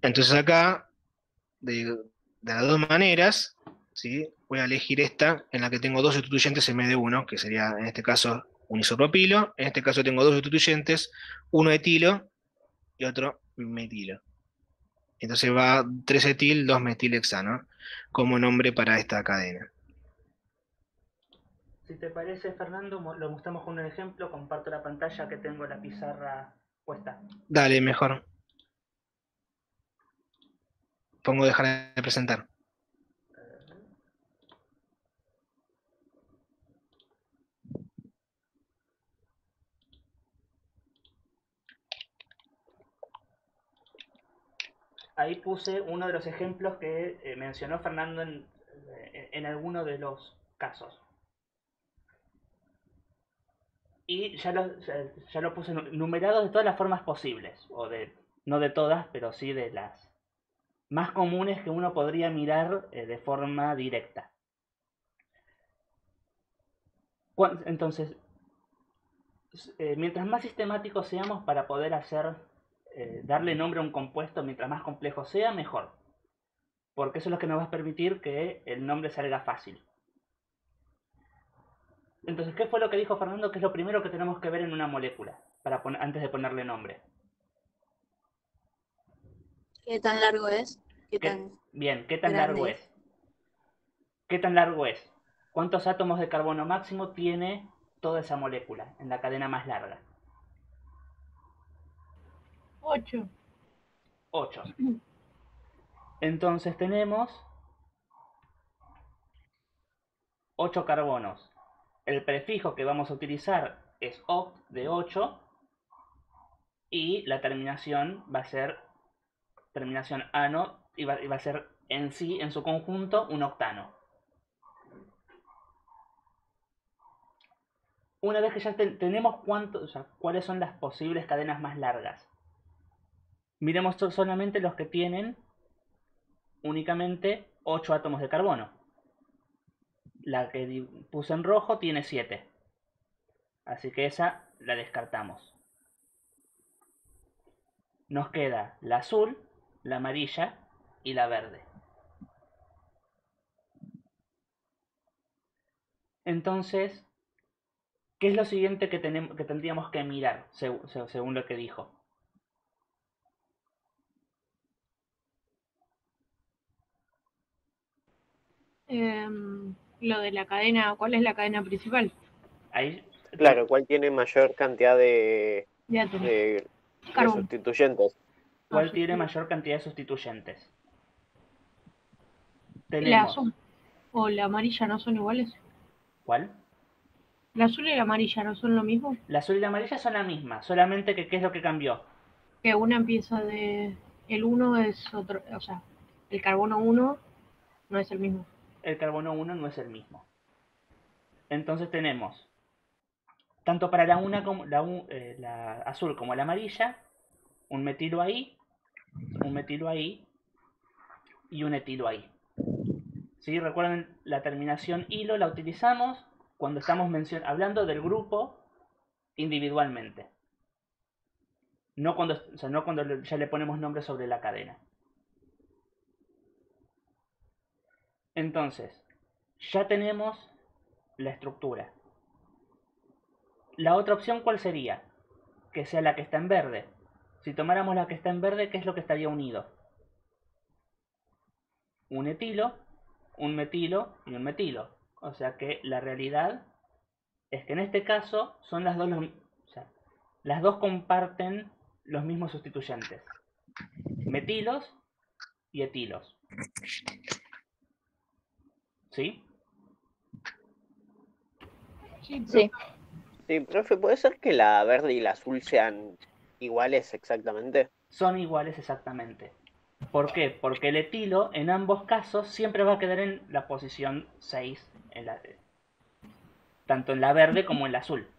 Entonces acá, de las dos maneras, ¿sí? Voy a elegir esta en la que tengo dos sustituyentes en vez de uno, que sería en este caso un isopropilo. En este caso tengo dos sustituyentes, uno etilo y otro metilo. Entonces va 3-etil, 2-metilhexano como nombre para esta cadena. Si te parece, Fernando, lo mostramos con un ejemplo. Comparto la pantalla que tengo la pizarra puesta. Dale, mejor. Pongo dejar de presentar. Ahí puse uno de los ejemplos que mencionó Fernando en alguno de los casos. Y ya lo puse numerado de todas las formas posibles, no de todas, pero sí de las más comunes que uno podría mirar de forma directa. Entonces, mientras más sistemáticos seamos para poder darle nombre a un compuesto, mientras más complejo sea, mejor. Porque eso es lo que nos va a permitir que el nombre salga fácil. Entonces, ¿qué fue lo que dijo Fernando? Que es lo primero que tenemos que ver en una molécula, antes de ponerle nombre. ¿Qué tan largo es? Bien, ¿qué tan grande largo es? ¿Qué tan largo es? ¿Cuántos átomos de carbono máximo tiene toda esa molécula en la cadena más larga? 8. 8. Entonces tenemos 8 carbonos. El prefijo que vamos a utilizar es oct de 8 y la terminación va a ser terminación ano y va a ser en sí, en su conjunto, un octano. Una vez que ya tenemos cuáles son las posibles cadenas más largas, miremos solamente los que tienen únicamente 8 átomos de carbono. La que puse en rojo tiene 7. Así que esa la descartamos. Nos queda la azul, la amarilla y la verde. Entonces, ¿qué es lo siguiente que tendríamos que mirar según lo que dijo? Lo de la cadena, ¿cuál es la cadena principal? Ahí, Claro, ¿cuál tiene mayor cantidad de sustituyentes? ¿Cuál tiene mayor cantidad de sustituyentes? ¿La azul o la amarilla no son iguales? ¿Cuál? ¿La azul y la amarilla no son lo mismo? La azul y la amarilla son la misma, solamente que ¿qué es lo que cambió? Que una empieza de... El 1 es otro, o sea, el carbono 1 no es el mismo. El carbono 1 no es el mismo. Entonces tenemos, tanto para la azul como la amarilla, un metilo ahí y un etilo ahí. ¿Sí? Recuerden, la terminación hilo la utilizamos cuando estamos hablando del grupo individualmente. No cuando ya le ponemos nombre sobre la cadena. Entonces, ya tenemos la estructura. La otra opción, ¿cuál sería? Que sea la que está en verde. Si tomáramos la que está en verde, ¿qué es lo que estaría unido? Un etilo, un metilo y un metilo. O sea que la realidad es que en este caso son las dos comparten los mismos sustituyentes. Metilos y etilos. ¿Sí? Sí. Sí, profe, ¿puede ser que la verde y la azul sean iguales exactamente? Son iguales exactamente. ¿Por qué? Porque el etilo en ambos casos siempre va a quedar en la posición 6, tanto en la verde como en la azul.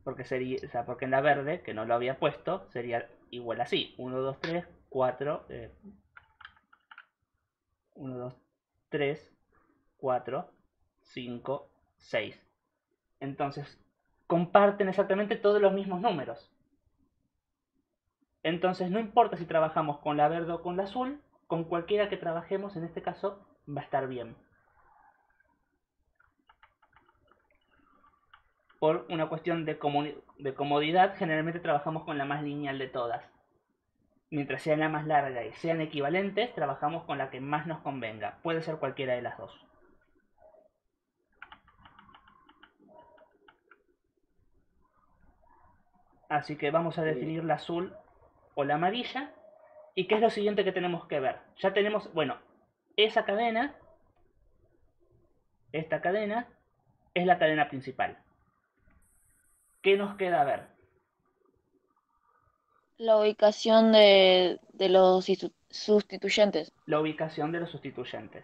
Porque en la verde, que no lo había puesto, sería igual así. 1, 2, 3, 4. 1, 2, 3, 4, 5, 6. Entonces, comparten exactamente todos los mismos números. Entonces, no importa si trabajamos con la verde o con la azul, con cualquiera que trabajemos, en este caso, va a estar bien. Por una cuestión de comodidad, generalmente trabajamos con la más lineal de todas. Mientras sea la más larga y sean equivalentes, trabajamos con la que más nos convenga. Puede ser cualquiera de las dos. Así que vamos a definir la azul o la amarilla. ¿Y qué es lo siguiente que tenemos que ver? Ya tenemos, bueno, esta cadena es la cadena principal. ¿Qué nos queda ver? La ubicación de los sustituyentes. La ubicación de los sustituyentes.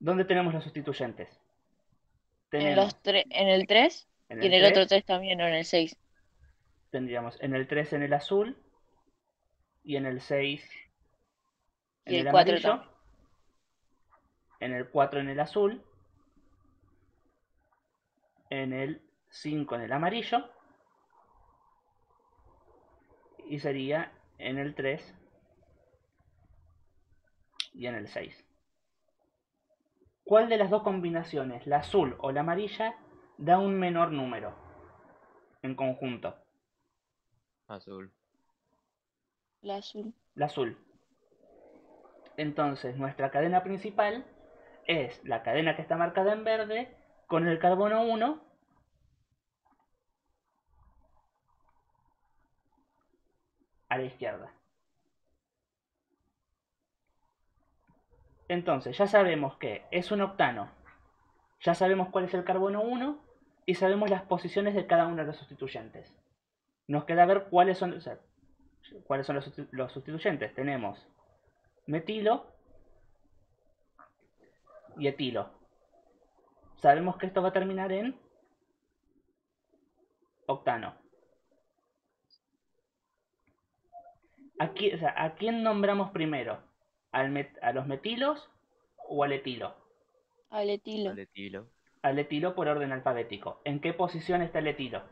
¿Dónde tenemos los sustituyentes? En tenemos en el 3 en y en el el otro 3, 3 también, o en el 6. tendríamos en el 3 en el azul y en el 6 en Y el el 4 amarillo, también. en el 4 en el azul, en el 5 en el amarillo y sería en el 3 y en el 6. ¿Cuál de las dos combinaciones, la azul o la amarilla, da un menor número en conjunto? Azul. La azul. La azul. Entonces nuestra cadena principal es la cadena que está marcada en verde con el carbono 1 a la izquierda. Entonces ya sabemos que es un octano, ya sabemos cuál es el carbono 1 y sabemos las posiciones de cada uno de los sustituyentes. Nos queda ver cuáles son, los sustituyentes. Tenemos metilo y etilo. Sabemos que esto va a terminar en octano. Aquí, ¿a quién nombramos primero? ¿A los metilos o al etilo? Al etilo. Al etilo. Al etilo por orden alfabético. ¿En qué posición está el etilo?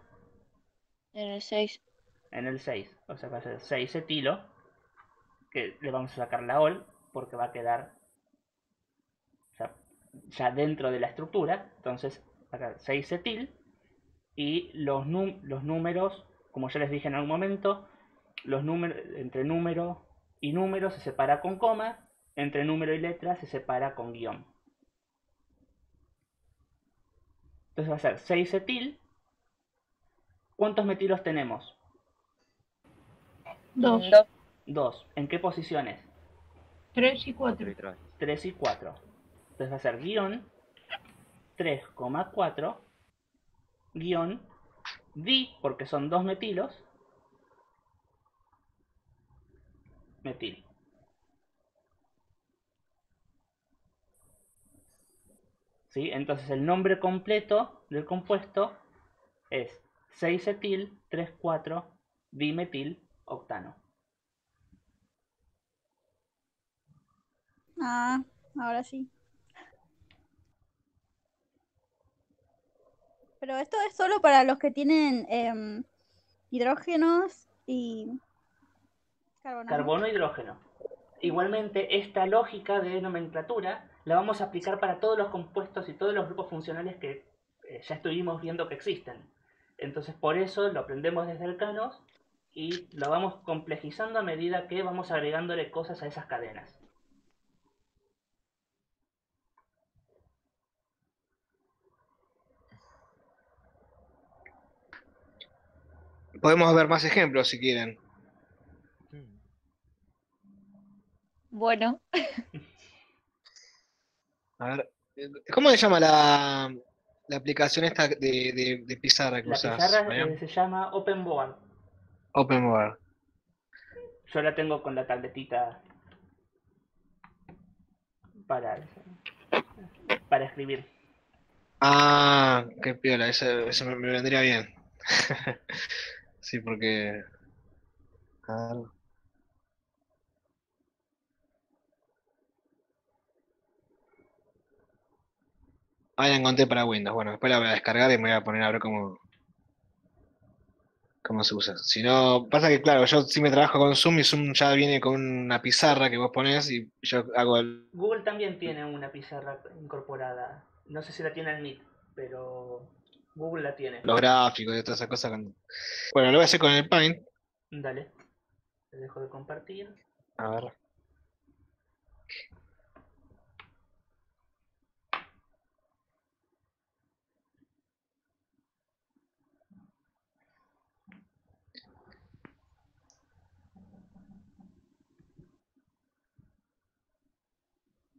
En el 6. En el 6. O sea, va a ser 6 etilo. Que le vamos a sacar la ol porque va a quedar ya dentro de la estructura. Entonces, acá 6 etil. Y los números, como ya les dije en algún momento, los números, entre número y número se separa con coma, entre número y letra se separa con guión. Entonces va a ser 6 etil. ¿Cuántos metilos tenemos? 2. 2. ¿En qué posiciones? 3 y 4. 3 y 4. Entonces va a ser guión 3,4 guión di, porque son 2 metilos, metil. ¿Sí? Entonces el nombre completo del compuesto es 6-etil 3,4 dimetil octano. Ah, ahora sí. Pero esto es solo para los que tienen hidrógenos y Carbono e hidrógeno. Igualmente, esta lógica de nomenclatura la vamos a aplicar para todos los compuestos y todos los grupos funcionales que ya estuvimos viendo que existen. Entonces, por eso lo aprendemos desde Alcanos y lo vamos complejizando a medida que vamos agregándole cosas a esas cadenas. Podemos ver más ejemplos si quieren. Bueno. A ver, ¿cómo se llama la aplicación esta de pizarra que La usás? pizarra se llama OpenBoard. OpenBoard. Yo la tengo con la tabletita para escribir. Ah, qué piola, eso me vendría bien. Sí, porque... A ver. Ah, la encontré para Windows. Bueno, después la voy a descargar y me voy a poner a ver cómo se usa. Si no, pasa que claro, yo sí me trabajo con Zoom y Zoom ya viene con una pizarra que vos ponés y yo hago el... Google también tiene una pizarra incorporada. No sé si la tiene el Meet, pero Google la tiene. los gráficos y todas esas cosas. Bueno, lo voy a hacer con el Paint. Dale. Te dejo de compartir. A ver.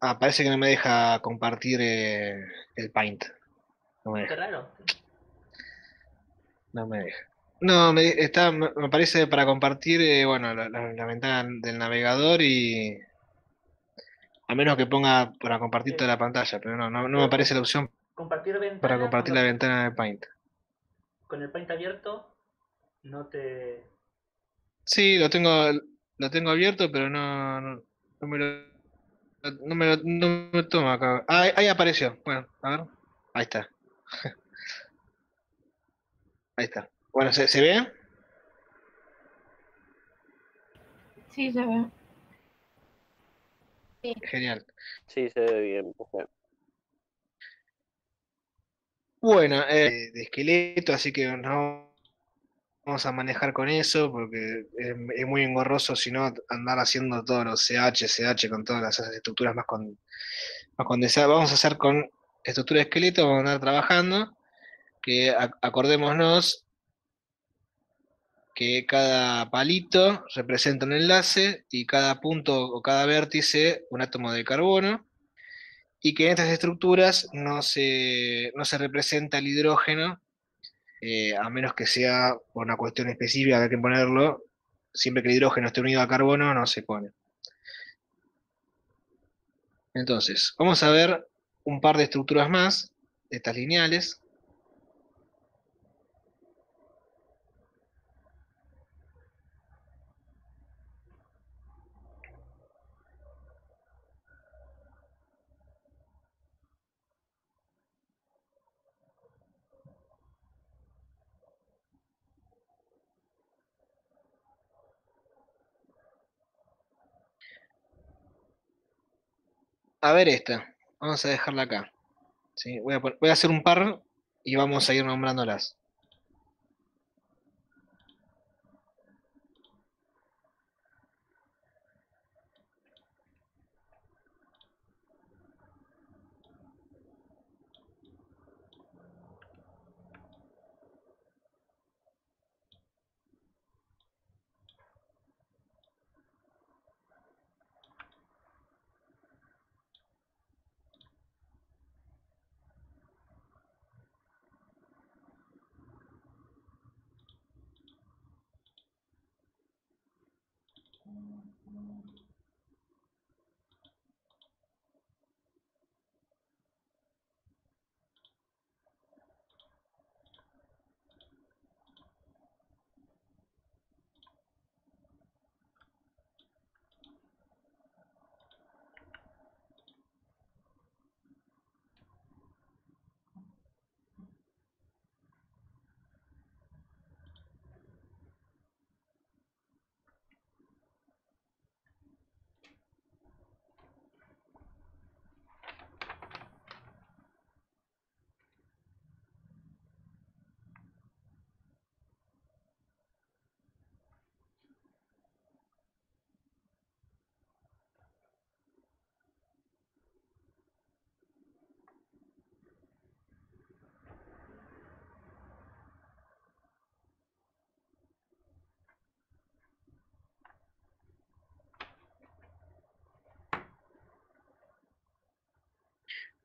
Ah, parece que no me deja compartir el Paint. No me Qué deja. raro. No me deja. No, me parece para compartir, bueno, la ventana del navegador y... A menos que ponga para compartir toda la pantalla, pero no me aparece la opción. Compartir para ventana compartir la ventana de Paint. con el Paint abierto no te... Sí, lo tengo abierto, pero no me lo, no me toma acá. Ah, ahí apareció. Bueno, a ver. Ahí está. Ahí está. Bueno, ¿se ve? Sí, se ve. Genial. Sí, se ve bien. Bueno, de esqueleto, así que no vamos a manejar con eso, porque es muy engorroso, si no, andar haciendo todos los CH con todas las estructuras más condensadas. Vamos a hacer con estructura de esqueleto, vamos a andar trabajando, que acordémonos que cada palito representa un enlace y cada punto o cada vértice un átomo de carbono, y que en estas estructuras no se representa el hidrógeno, a menos que sea por una cuestión específica que hay que ponerlo. Siempre que el hidrógeno esté unido a carbono no se pone. Entonces, vamos a ver un par de estructuras más, de estas lineales. A ver esta, vamos a dejarla acá. ¿Sí? Voy a hacer un par y vamos a ir nombrándolas.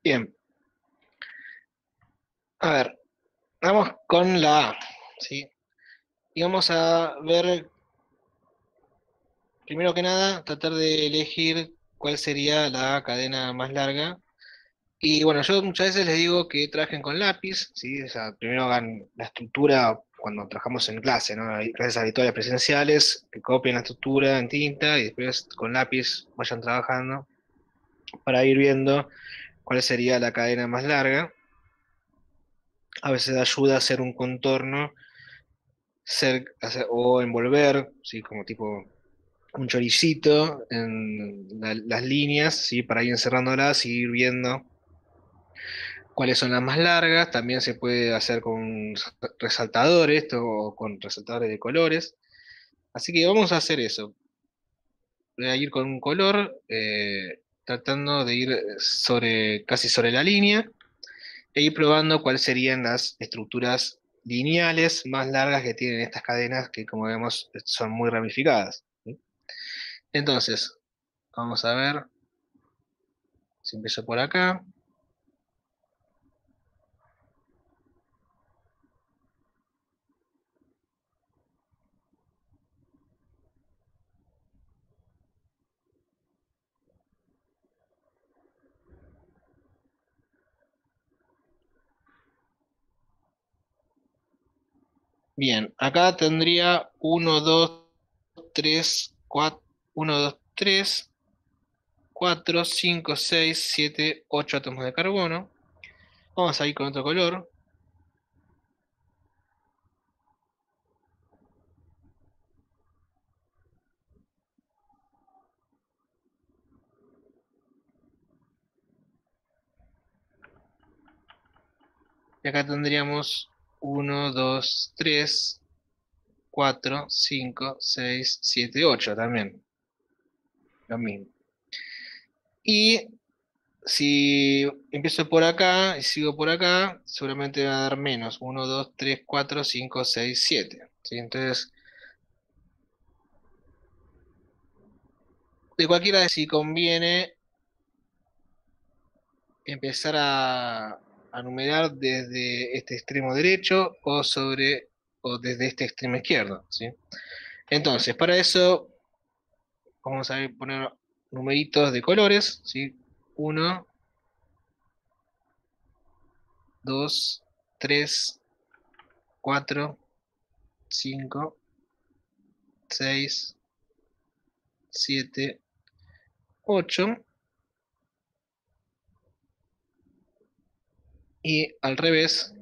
Bien, a ver, vamos con la A, ¿sí? Y vamos a ver, primero que nada, tratar de elegir cuál sería la cadena más larga. Y bueno, yo muchas veces les digo que trabajen con lápiz, ¿sí? O sea, primero hagan la estructura cuando trabajamos en clase, ¿no? Hay clases habituales presenciales, que copien la estructura en tinta y después con lápiz vayan trabajando para ir viendo cuál sería la cadena más larga. A veces ayuda a hacer un contorno o envolver, ¿sí? Como tipo un choricito en las líneas, ¿sí? Para ir encerrándolas y ir viendo cuáles son las más largas. También se puede hacer con resaltadores o con resaltadores de colores. Así que vamos a hacer eso. Voy a ir con un color, tratando de ir casi sobre la línea, e ir probando cuáles serían las estructuras lineales más largas que tienen estas cadenas, que como vemos son muy ramificadas, ¿sí? Entonces, vamos a ver si empiezo por acá. Bien, acá tendría 1, 2, 3, 4, 1, 2, 3, 4, 5, 6, 7, 8 átomos de carbono. Vamos a ir con otro color. Y acá tendríamos 1, 2, 3, 4, 5, 6, 7, 8 también. Lo mismo. Y si empiezo por acá y sigo por acá, seguramente va a dar menos. 1, 2, 3, 4, 5, 6, 7. ¿Sí? Entonces, de cualquiera de si conviene empezar a numerar desde este extremo derecho o desde este extremo izquierdo. ¿Sí? Entonces, para eso vamos a poner numeritos de colores. ¿Sí? 1, 2, 3, 4, 5, 6, 7, 8. Y al revés.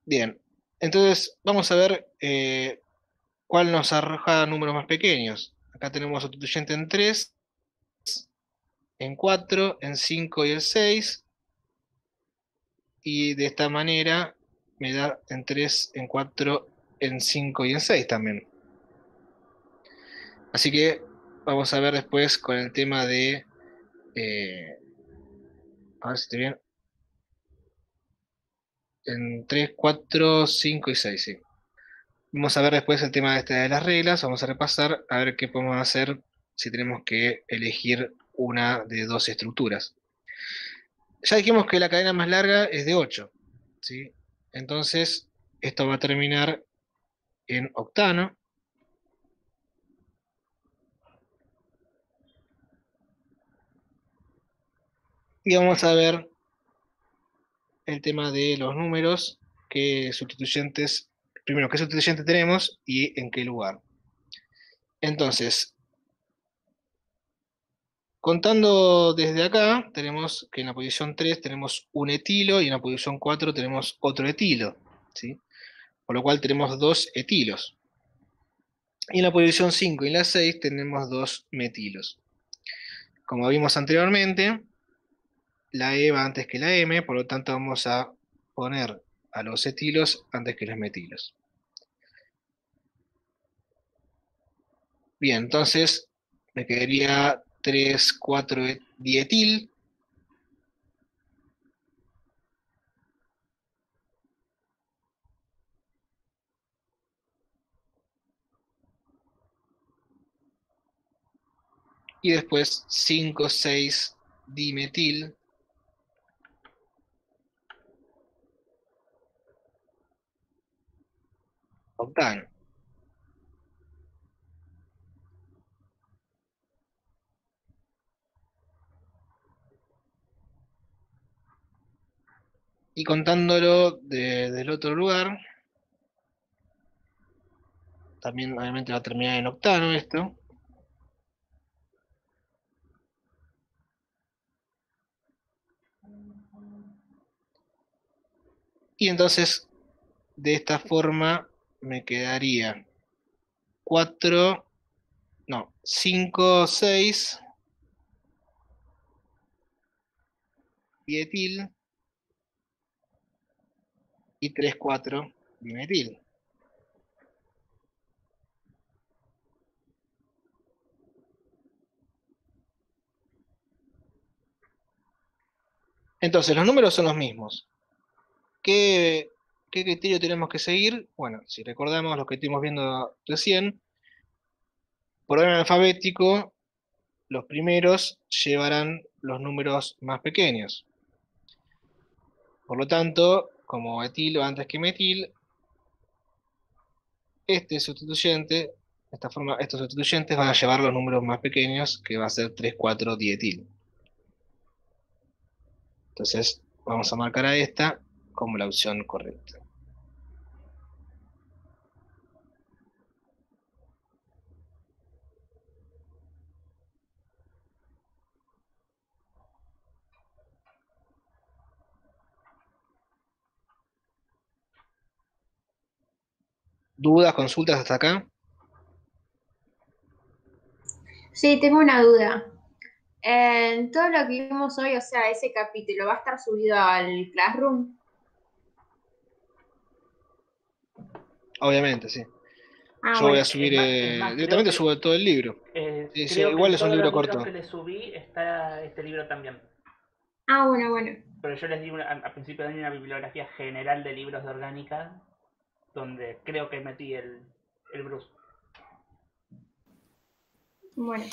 Bien, entonces vamos a ver cuál nos arroja números más pequeños. Acá tenemos sustituyente en 3, en 4, en 5 y en 6. Y de esta manera me da en 3, en 4, en 5 y en 6 también. Así que vamos a ver después con el tema de... a ver si estoy bien. En 3, 4, 5 y 6, sí. Vamos a ver después el tema de las reglas, vamos a repasar a ver qué podemos hacer si tenemos que elegir una de dos estructuras. Ya dijimos que la cadena más larga es de 8, ¿sí? Entonces, esto va a terminar en octano. Y vamos a ver el tema de los números, qué sustituyentes, primero, qué sustituyente tenemos y en qué lugar. Entonces, contando desde acá, tenemos que en la posición 3 tenemos un etilo y en la posición 4 tenemos otro etilo, ¿sí? Por lo cual tenemos 2 etilos. Y en la posición 5 y la 6 tenemos 2 metilos. Como vimos anteriormente, la E va antes que la M, por lo tanto vamos a poner a los etilos antes que los metilos. Bien, entonces me quedaría 3, 4 dietil. Y después 5, 6 dimetil. Octano. Y contándolo del otro lugar, también obviamente va a terminar en octano esto. Y entonces, de esta forma, me quedaría 4, no, 5, 6 dietil y 3, 4 dimetil. Entonces, los números son los mismos. ¿Qué criterio tenemos que seguir? Bueno, si recordamos lo que estuvimos viendo recién, por orden alfabético, los primeros llevarán los números más pequeños. Por lo tanto, como etil o antes que metil, este sustituyente, estos sustituyentes van a llevar los números más pequeños, que va a ser 3, 4, dietil. Entonces, vamos a marcar a esta como la opción correcta. ¿Dudas, consultas hasta acá? Sí, tengo una duda. En todo lo que vimos hoy, o sea, ese capítulo, ¿va a estar subido al Classroom? Obviamente, sí. Ah, Yo voy bueno. a subir, Es más, creo directamente que, subo todo el libro. Sí, sí, creo que igual en es un todos libro los libros corto. que les subí está este libro también. Ah, bueno, bueno. Pero yo les di al principio de una bibliografía general de libros de orgánica, donde creo que metí el Bruce. Bueno.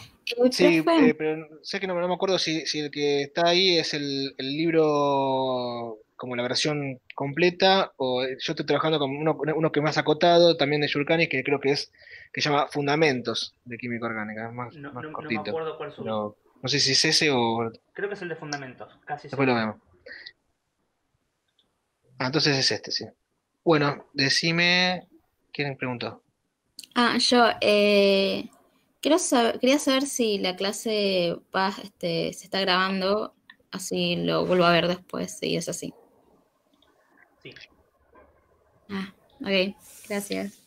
Sí, profe. pero sé que no me acuerdo si el que está ahí es el libro como la versión completa, o yo estoy trabajando con uno que es más acotado, también de Shulkani, que creo que se llama Fundamentos de Química Orgánica, es más No me cortito. acuerdo cuál subí. Pero no sé si es ese o Creo que es el de Fundamentos, casi después lo seguro. vemos. Ah, entonces es este, sí. Bueno, decime, ¿quién preguntó? Yo quería saber si la clase se está grabando, así lo vuelvo a ver después, si es así. Sí. Ok, gracias.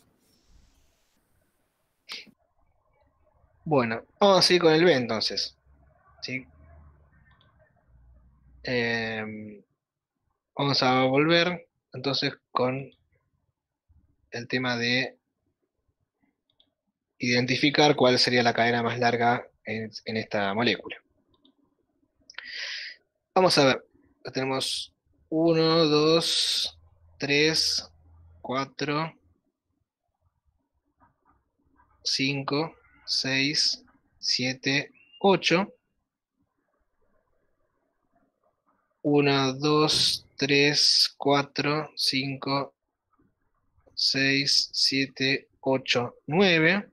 Bueno, vamos a seguir con el B entonces. ¿Sí? Vamos a volver entonces con el tema de identificar cuál sería la cadena más larga en esta molécula. Vamos a ver, tenemos 1, 2, 3, 4, 5, 6, 7, 8. 1, 2, 3, 4, 5, 6, 7, 8, 9.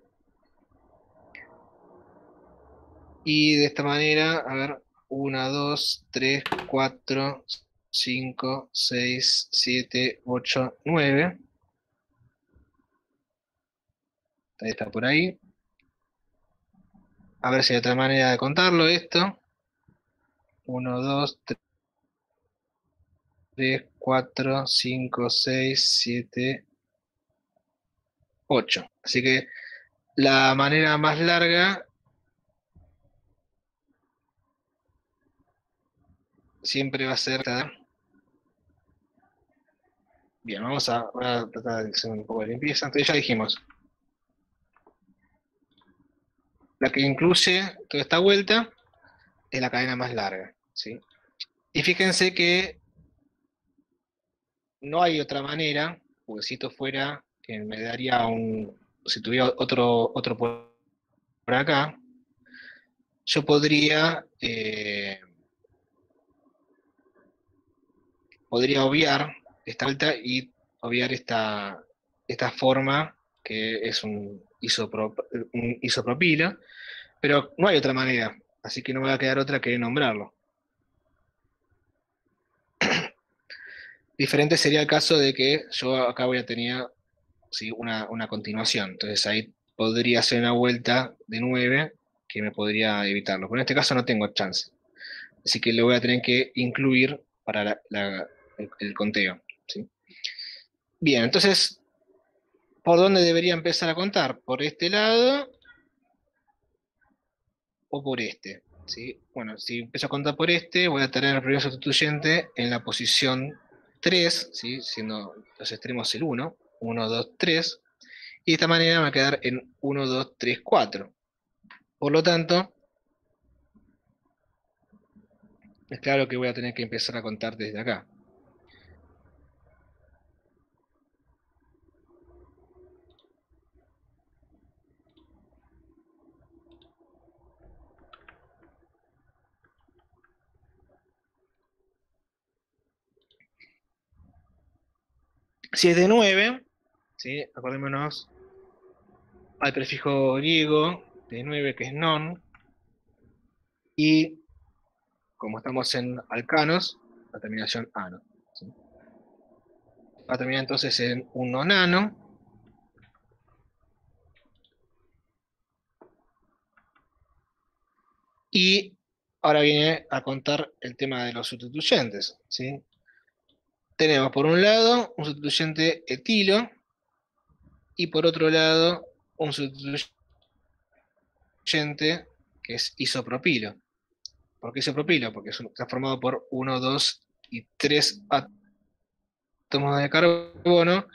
Y de esta manera, a ver, 1, 2, 3, 4, 5, 6, 7, 8, 9. Ahí está por ahí. A ver si hay otra manera de contarlo esto. 1, 2, 3, 4, 5, 6, 7, 8. Así que la manera más larga siempre va a ser esta. Bien, vamos a tratar de hacer un poco de limpieza. Entonces ya dijimos, la que incluye toda esta vuelta es la cadena más larga, ¿sí? Y fíjense que no hay otra manera, porque si esto fuera, que me daría si tuviera otro por acá, yo podría obviar esta vuelta y obviar esta forma que es un isopropilo, pero no hay otra manera, así que no me va a quedar otra que nombrarlo. Diferente sería el caso de que yo acá voy a tener, ¿sí?, una continuación, entonces ahí podría hacer una vuelta de 9 que me podría evitarlo, pero en este caso no tengo chance, así que lo voy a tener que incluir para el conteo, ¿sí? Bien, entonces, ¿por dónde debería empezar a contar? ¿Por este lado o por este? ¿Sí? Bueno, si empiezo a contar por este, voy a tener el primer sustituyente en la posición 3, ¿sí?, siendo los extremos el 1, 1, 2, 3, y de esta manera me va a quedar en 1, 2, 3, 4. Por lo tanto, es claro que voy a tener que empezar a contar desde acá. Si es de 9, ¿sí? Acordémonos al prefijo griego de 9 que es non, y como estamos en alcanos, la terminación ano. ¿Sí? Va a terminar entonces en un nonano. Y ahora viene a contar el tema de los sustituyentes, ¿sí? Tenemos por un lado un sustituyente etilo y por otro lado un sustituyente que es isopropilo. ¿Por qué isopropilo? Porque está formado por 1, 2 y 3 átomos de carbono,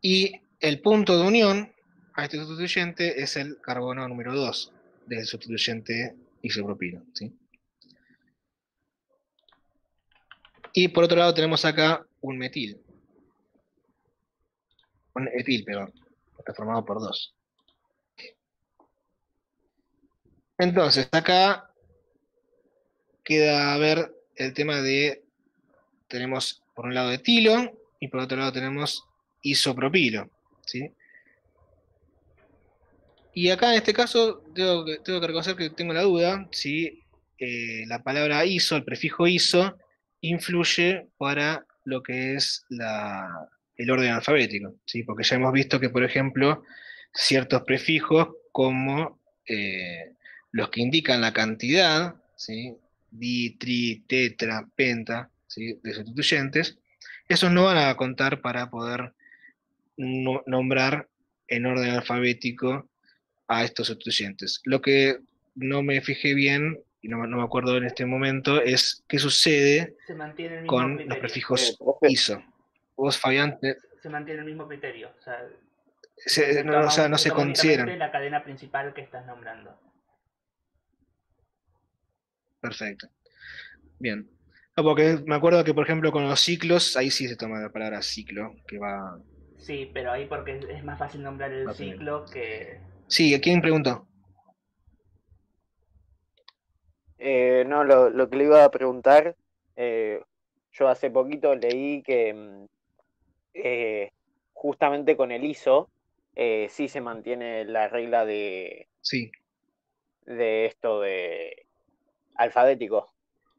y el punto de unión a este sustituyente es el carbono número 2 del sustituyente isopropilo, ¿sí? Y por otro lado tenemos acá un metil. Un etil, perdón. Está formado por 2. Entonces, acá queda a ver el tema de, tenemos por un lado etilo y por otro lado tenemos isopropilo, ¿sí? Y acá en este caso tengo que reconocer que tengo la duda si la palabra iso, el prefijo iso, influye para lo que es el orden alfabético, ¿sí? Porque ya hemos visto que, por ejemplo, ciertos prefijos como los que indican la cantidad, ¿sí? Di, tri, tetra, penta, ¿sí? De sustituyentes, esos no van a contar para poder nombrar en orden alfabético a estos sustituyentes. Lo que no me fijé bien, y no me acuerdo en este momento, es qué sucede Se mantiene el mismo con criterio. los prefijos ISO. Vos, Fabián, Se mantiene el mismo criterio. O sea, no se consideran. la cadena principal que estás nombrando. Perfecto. Bien. No, porque me acuerdo que, por ejemplo, con los ciclos, ahí sí se toma la palabra ciclo, que va... Sí, pero ahí porque es más fácil nombrar el ciclo que... Sí, ¿quién preguntó? No, lo que le iba a preguntar, yo hace poquito leí que justamente con el ISO sí se mantiene la regla de esto de alfabético,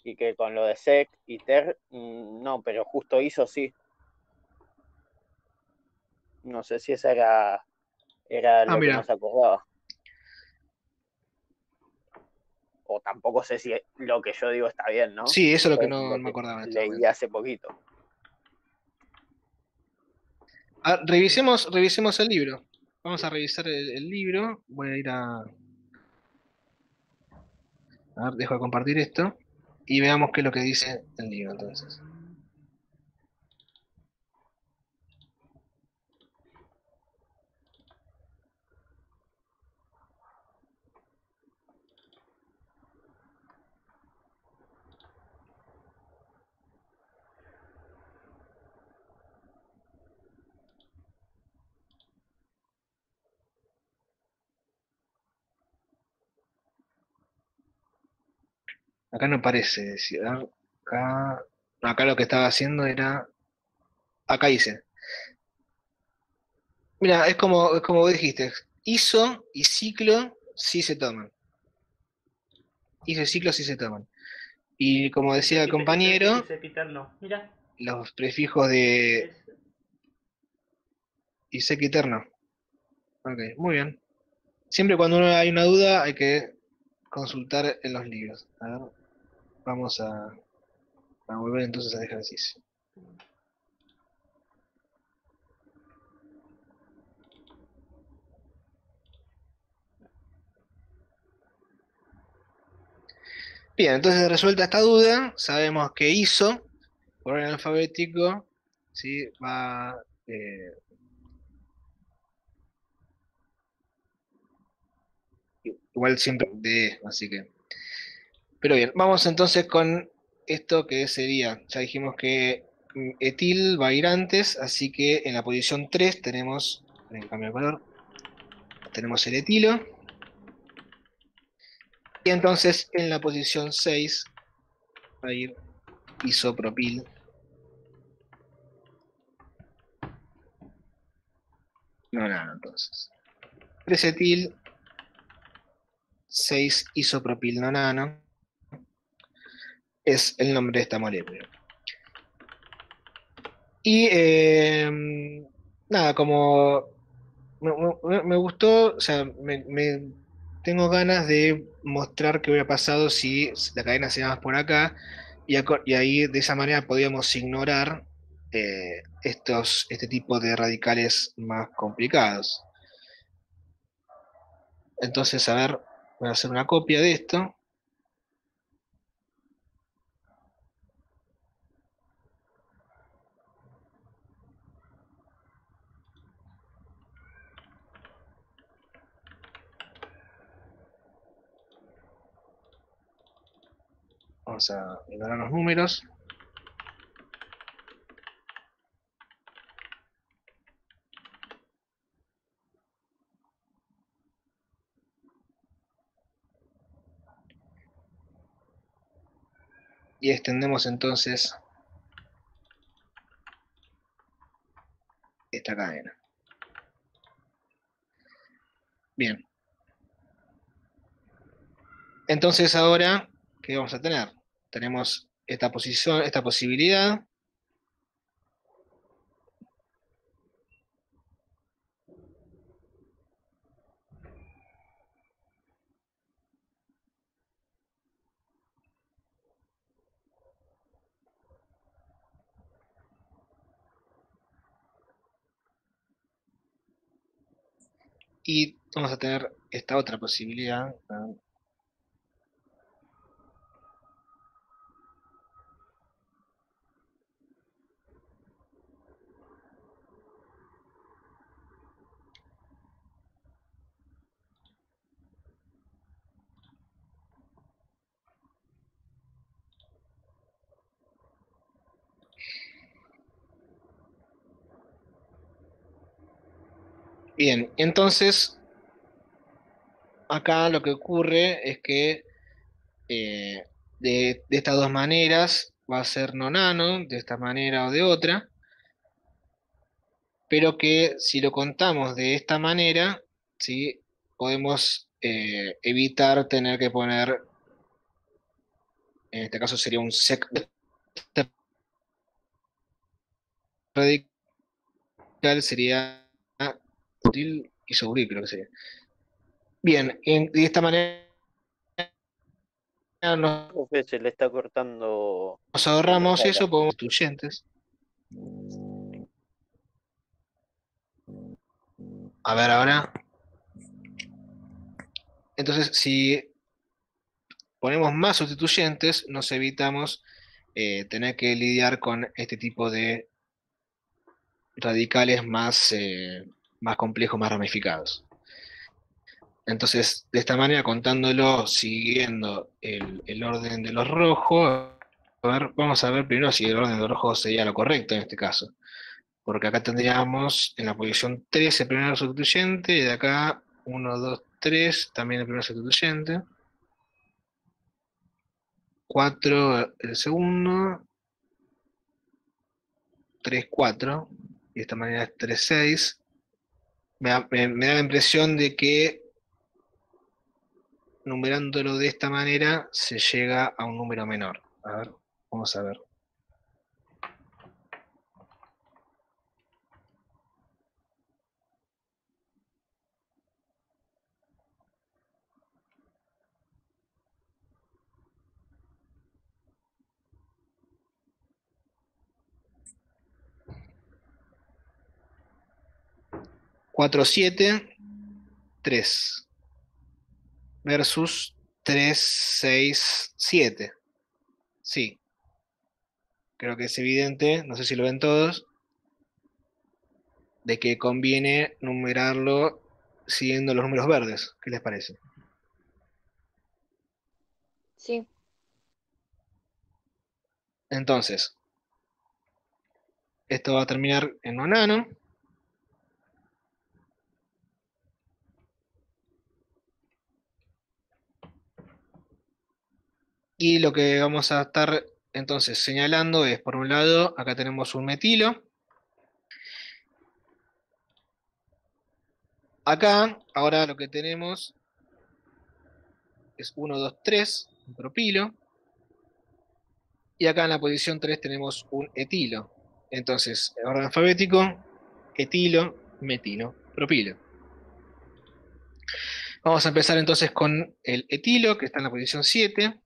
y que con lo de sec y ter no, pero justo ISO sí. No sé si esa era lo que no se acordaba. O tampoco sé si lo que yo digo está bien, ¿no? Sí, eso es lo que no me acordaba. Leí hace poquito. Revisemos el libro. Vamos a revisar el libro. Voy a ir a ver, dejo de compartir esto. Y veamos qué es lo que dice el libro entonces. Acá no parece decir, acá lo que estaba haciendo era, acá dice, mira, es como vos dijiste, ISO y ciclo sí se toman. ISO y ciclo sí se toman. Y como decía el compañero, los prefijos de ISEC eterno. Ok, muy bien. Siempre cuando hay una duda hay que consultar en los libros. A ver, vamos a volver entonces al ejercicio. Bien, entonces resuelta esta duda, sabemos que ISO, por orden alfabético, ¿sí? Va igual siempre de E, así que... Pero bien, vamos entonces con esto que sería, ya dijimos que etil va a ir antes, así que en la posición 3 tenemos, en cambio de color, tenemos el etilo. Y entonces en la posición 6 va a ir isopropil. nonano, entonces. 3-etil, 6-isopropilnonano es el nombre de esta molécula. Y nada, como me gustó, o sea, tengo ganas de mostrar qué hubiera pasado si la cadena se llama por acá, y ahí de esa manera podíamos ignorar este tipo de radicales más complicados. Entonces, a ver, voy a hacer una copia de esto. Vamos a ignorar los números. Y extendemos entonces esta cadena. Bien. Entonces ahora, ¿qué vamos a tener? Tenemos esta posición, esta posibilidad. Y vamos a tener esta otra posibilidad. Bien, entonces acá lo que ocurre es que de estas dos maneras va a ser nonano, de esta manera o de otra, pero que si lo contamos de esta manera, ¿sí? Podemos evitar tener que poner, en este caso sería un sec radical, sería útil y sobre, creo que sería. Bien, de esta manera Se le está cortando. nos ahorramos eso, podemos constituyentes. A ver ahora. Entonces, si ponemos más sustituyentes, nos evitamos tener que lidiar con este tipo de radicales más complejos, más ramificados. Entonces, de esta manera, contándolo, siguiendo el orden de los rojos, a ver, vamos a ver primero si el orden de los rojos sería lo correcto en este caso. Porque acá tendríamos en la posición 3 el primer sustituyente, y de acá 1, 2, 3, también el primer sustituyente. 4 el segundo. 3, 4. Y de esta manera es 3, 6. Me da la impresión de que numerándolo de esta manera se llega a un número menor. A ver, vamos a ver. Cuatro, 7, 3 versus 3, 6, 7. Sí, creo que es evidente, no sé si lo ven todos, de que conviene numerarlo siguiendo los números verdes. ¿Qué les parece? Sí. Entonces, esto va a terminar en nonano. Y lo que vamos a estar entonces señalando es, por un lado, acá tenemos un metilo. Acá, ahora lo que tenemos es 1, 2, 3, un propilo. Y acá en la posición 3 tenemos un etilo. Entonces, en orden alfabético, etilo, metilo, propilo. Vamos a empezar entonces con el etilo, que está en la posición 7.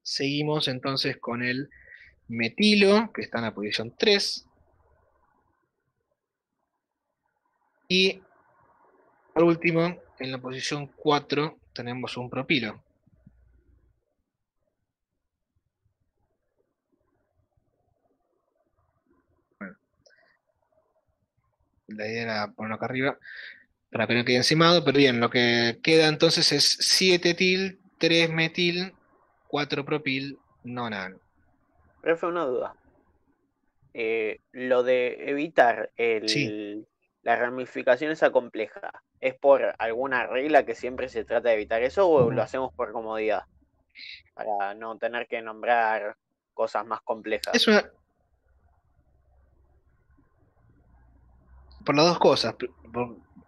Seguimos entonces con el metilo, que está en la posición 3. Y por último, en la posición 4 tenemos un propilo. Bueno, la idea era ponerlo acá arriba para que no quede encimado, pero bien, lo que queda entonces es 7 etil, 3 metil, 4 propil, nonano. Profe, una duda. Lo de evitar Sí. la ramificación esa compleja, ¿es por alguna regla que siempre se trata de evitar eso o lo hacemos por comodidad? Para no tener que nombrar cosas más complejas. Es una... Por las dos cosas.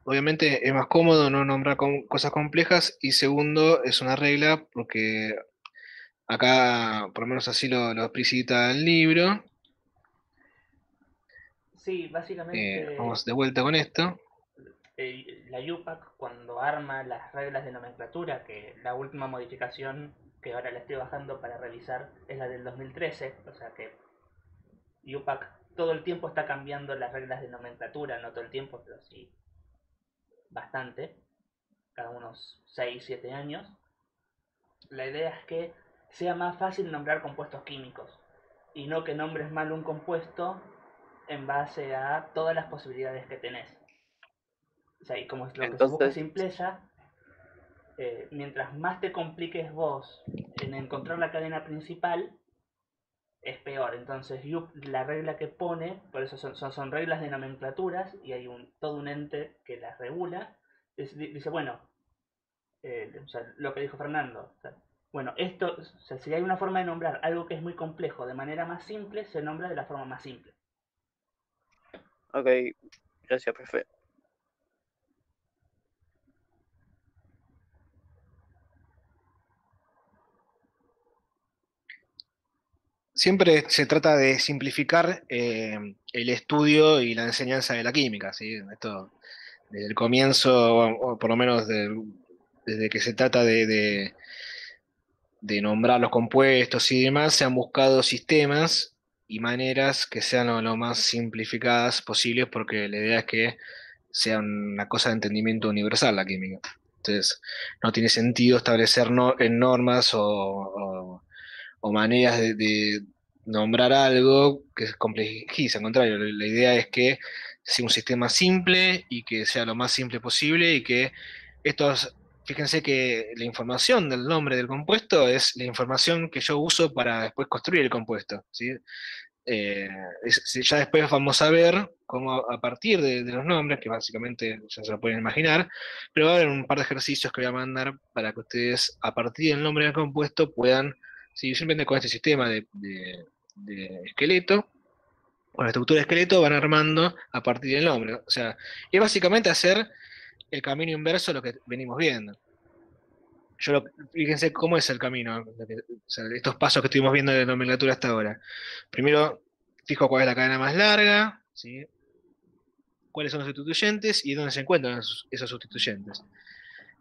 Obviamente es más cómodo no nombrar cosas complejas, y segundo, es una regla porque acá, por lo menos así lo explicita el libro. Sí, básicamente Vamos de vuelta con esto. la UPAC cuando arma las reglas de nomenclatura, que la última modificación que ahora la estoy bajando para revisar es la del 2013, o sea que UPAC todo el tiempo está cambiando las reglas de nomenclatura, no todo el tiempo, pero sí bastante, cada unos 6, 7 años. La idea es que sea más fácil nombrar compuestos químicos y no que nombres mal un compuesto en base a todas las posibilidades que tenés. O sea, y como es lo que se busca Entonces, simpleza, mientras más te compliques vos en encontrar la cadena principal, es peor. Entonces, la regla que pone, por eso son reglas de nomenclaturas, y hay todo un ente que las regula, dice, bueno, o sea, lo que dijo Fernando, o sea, bueno, esto, o sea, si hay una forma de nombrar algo que es muy complejo de manera más simple, se nombra de la forma más simple. ok, gracias, profe. Siempre se trata de simplificar el estudio y la enseñanza de la química, ¿sí? Esto, desde el comienzo, o por lo menos desde que se trata de nombrar los compuestos y demás, se han buscado sistemas y maneras que sean lo más simplificadas posibles, porque la idea es que sea una cosa de entendimiento universal la química. Entonces, no tiene sentido establecer normas o maneras de nombrar algo que se complejiza. Al contrario, la idea es que sea un sistema simple y que sea lo más simple posible, y que estos, fíjense que la información del nombre del compuesto es la información que yo uso para después construir el compuesto, ¿sí? Ya después vamos a ver cómo a partir de los nombres, que básicamente ya se lo pueden imaginar, pero va a haber un par de ejercicios que voy a mandar para que ustedes a partir del nombre del compuesto puedan, si simplemente con este sistema de esqueleto, con la estructura de esqueleto, van armando a partir del nombre. O sea, es básicamente hacer el camino inverso a lo que venimos viendo. Fíjense cómo es el camino, o sea, estos pasos que estuvimos viendo de nomenclatura hasta ahora. Primero, fijo cuál es la cadena más larga, ¿sí? Cuáles son los sustituyentes y dónde se encuentran esos sustituyentes.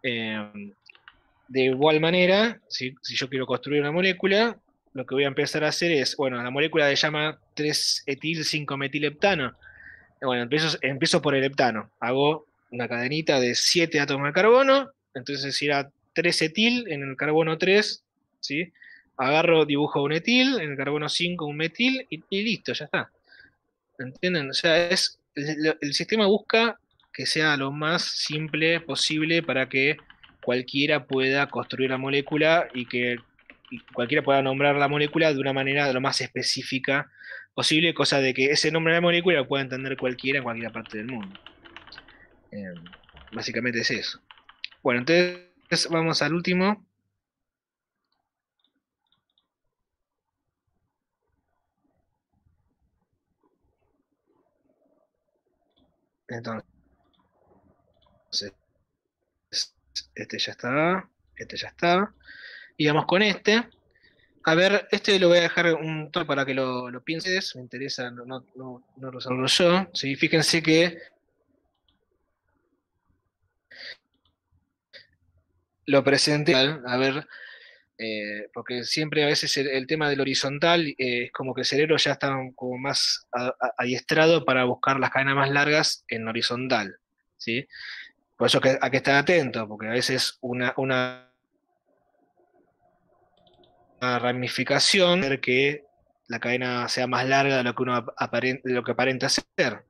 De igual manera, si yo quiero construir una molécula, lo que voy a empezar a hacer es, bueno, la molécula se llama 3-etil-5-metilheptano. Bueno, empiezo por el heptano. Hago una cadenita de 7 átomos de carbono, entonces irá 3-etil en el carbono 3, ¿sí? Agarro, dibujo un etil, en el carbono 5 un metil, y listo, ya está. ¿Entienden? O sea, el sistema busca que sea lo más simple posible para que cualquiera pueda construir la molécula, y que cualquiera pueda nombrar la molécula de una manera lo más específica posible, cosa de que ese nombre de la molécula lo pueda entender cualquiera en cualquier parte del mundo. Básicamente es eso. Bueno, entonces vamos al último. Entonces, este ya está, este ya está. Y vamos con este. A ver, este lo voy a dejar un toque para que lo pienses, me interesa, no lo salgo yo. ¿Sí? Fíjense que lo presenté, a ver, porque siempre a veces el tema del horizontal es como que el cerebro ya está como más adiestrado para buscar las cadenas más largas en horizontal, ¿sí? Por eso hay que estar atento, porque a veces una ramificación hacer que la cadena sea más larga de lo que de lo que aparenta ser,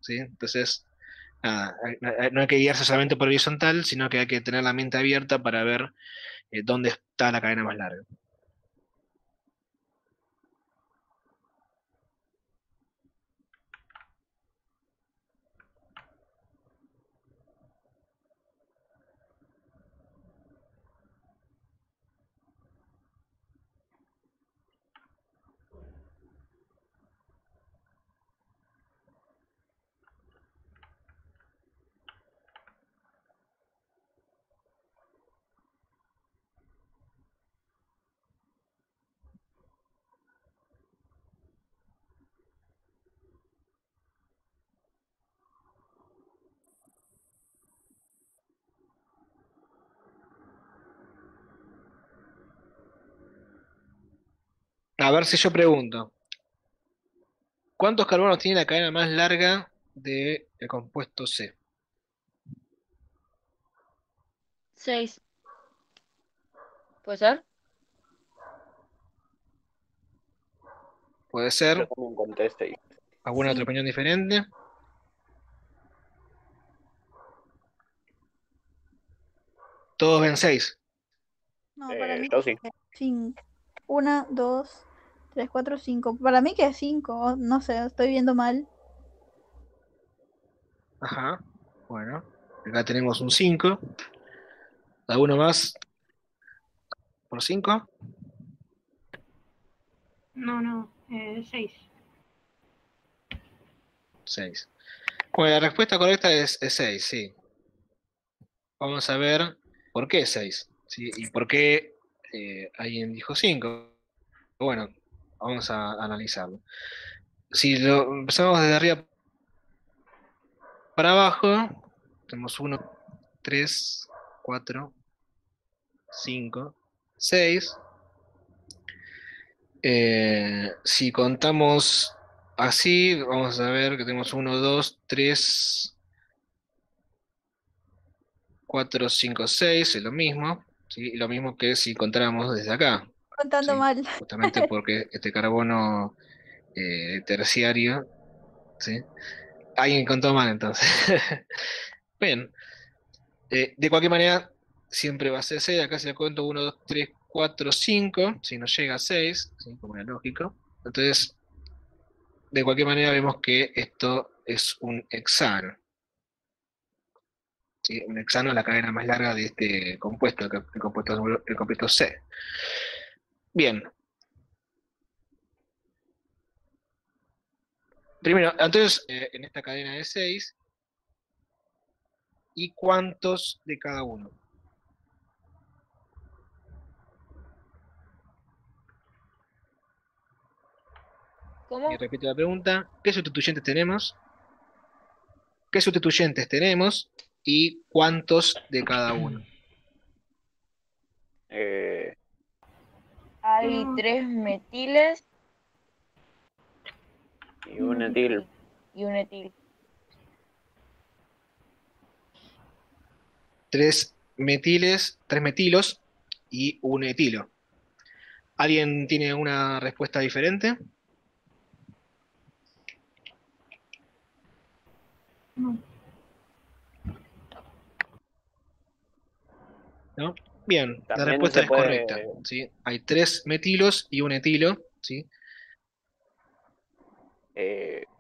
¿sí? Entonces, nada, no hay que guiarse solamente por horizontal, sino que hay que tener la mente abierta para ver dónde está la cadena más larga. A ver si yo pregunto, ¿cuántos carbonos tiene la cadena más larga del compuesto C? 6. ¿Puede ser? Puede Yo ser. también conté 6. ¿Alguna otra Sí. opinión diferente? Todos ven 6. No, para mí Yo sí. 5. 1, 2, 3, 4, 5. Para mí que es 5. No sé, estoy viendo mal. Ajá. Bueno, acá tenemos un 5. ¿Alguno más por 5? No, 6. 6. Bueno, la respuesta correcta es 6, sí. Vamos a ver por qué 6, ¿sí? Y por qué alguien dijo 5. Bueno, vamos a analizarlo. Si lo empezamos desde arriba para abajo, tenemos 1, 3, 4, 5, 6. Si contamos así, vamos a ver que tenemos 1, 2, 3, 4, 5, 6, es lo mismo, ¿sí? Y lo mismo que si contáramos desde acá, Contando ¿sí? mal. Justamente porque este carbono terciario, ¿sí? Alguien contó mal entonces. Bien, de cualquier manera, siempre va a ser 6, acá se le cuento 1, 2, 3, 4, 5, si no llega a 6, ¿sí? Como era lógico. Entonces, de cualquier manera vemos que esto es un hexano. ¿Sí? Un hexano es la cadena más larga de este compuesto, el compuesto C. Bien. Primero, entonces, en esta cadena de 6, ¿y cuántos de cada uno? ¿Cómo? Y repito la pregunta, ¿qué sustituyentes tenemos? ¿Qué sustituyentes tenemos? ¿Y cuántos de cada uno? Hay 3 metiles Y un etil. y un etil. 3 metilos y un etilo. ¿Alguien tiene una respuesta diferente? No. ¿No? Bien, la También respuesta se es puede. correcta, ¿sí? Hay 3 metilos y un etilo, ¿sí?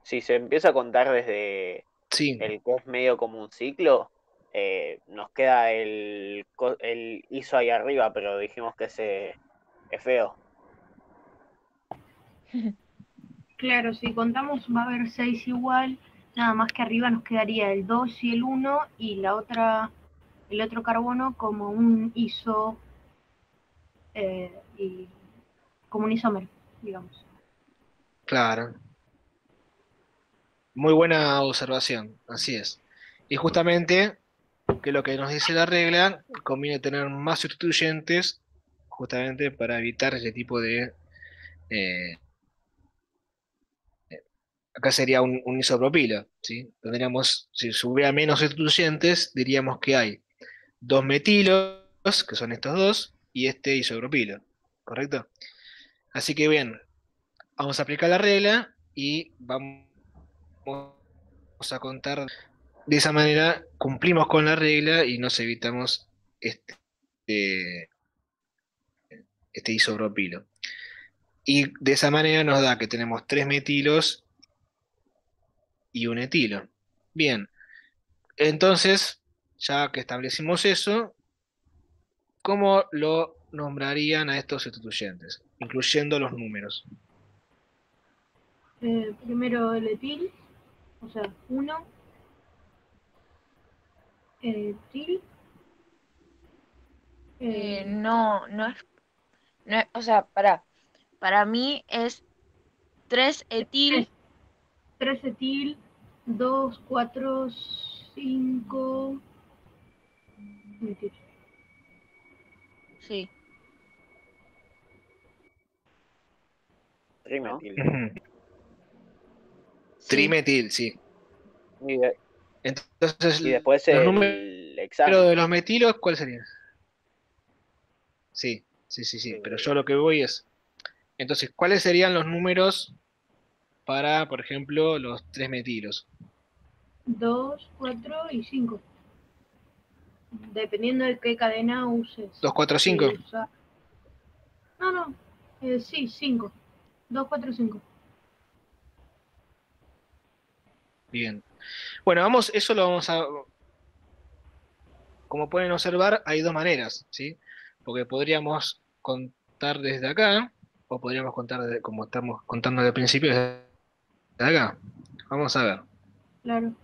Si se empieza a contar desde Sí, el que es medio como un ciclo, nos queda el ISO ahí arriba, pero dijimos que ese es feo. Claro, si contamos va a haber 6 igual, Nada más que arriba nos quedaría el 2 y el 1 y el otro carbono como un iso y como un isómero, digamos. Claro. Muy buena observación, así es. Y justamente, que lo que nos dice la regla, conviene tener más sustituyentes justamente para evitar ese tipo de... acá sería un isopropilo, ¿sí? Tendríamos, si hubiera menos sustituyentes, diríamos que hay 2 metilos, que son estos dos, y este isopropilo, ¿correcto? Así que bien, vamos a aplicar la regla y vamos a contar. De esa manera cumplimos con la regla y nos evitamos este isopropilo. Y de esa manera nos da que tenemos 3 metilos y un etilo. Bien, entonces, ya que establecimos eso, ¿cómo lo nombrarían a estos sustituyentes? Incluyendo los números. Primero el etil, o sea, 1, etil. No, no es, o sea, para mí es 3 etil. 3 etil, 2, 4, 5 metil. Sí. Trimetil. Trimetil, sí. Entonces, Y después los el números hexano. de los metilos, ¿cuál serían? Sí, pero yo lo que voy es... Entonces, ¿cuáles serían los números para, por ejemplo, los 3 metilos? 2, 4 y 5. Dependiendo de qué cadena uses. 2, 4, 5. No, sí, 5. 2, 4, 5. Bien. Bueno, eso lo vamos a... Como pueden observar, hay dos maneras, ¿sí? Porque podríamos contar desde acá, o podríamos contar como estamos contando desde el principio, desde acá. Vamos a ver. Claro.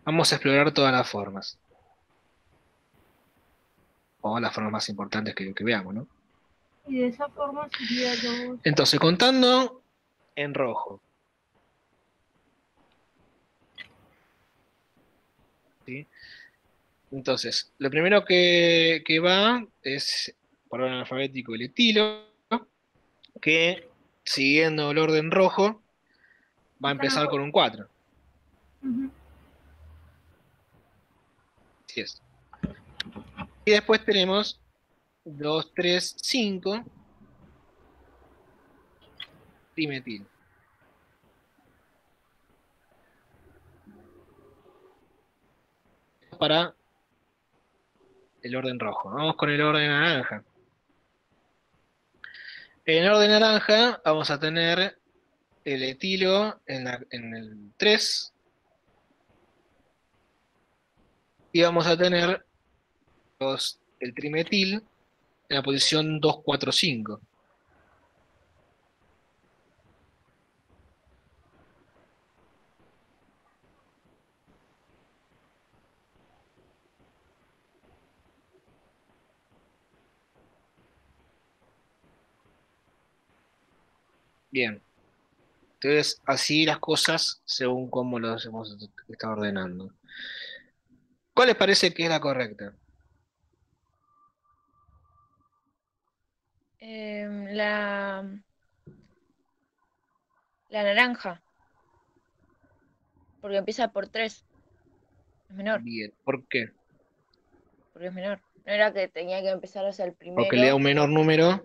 Vamos a explorar todas las formas. O las formas más importantes que veamos, ¿no? Y de esa forma sería 2. Entonces, contando en rojo. ¿Sí? Entonces, lo primero que va es, por orden alfabético, el etilo, que, siguiendo el orden rojo, va a empezar con un 4. Así es. Y después tenemos 2, 3, 5, trimetil. Para el orden rojo. Vamos con el orden naranja. En el orden naranja vamos a tener el etilo en el 3. Y vamos a tener el trimetil en la posición 2, 4, 5. Bien. Entonces, así las cosas según cómo los hemos estado ordenando. ¿Cuál les parece que es la correcta? La naranja. Porque empieza por 3. Es menor. Bien. ¿Por qué? Porque es menor. No era que tenía que empezar hacia el primero. Porque le da un menor número.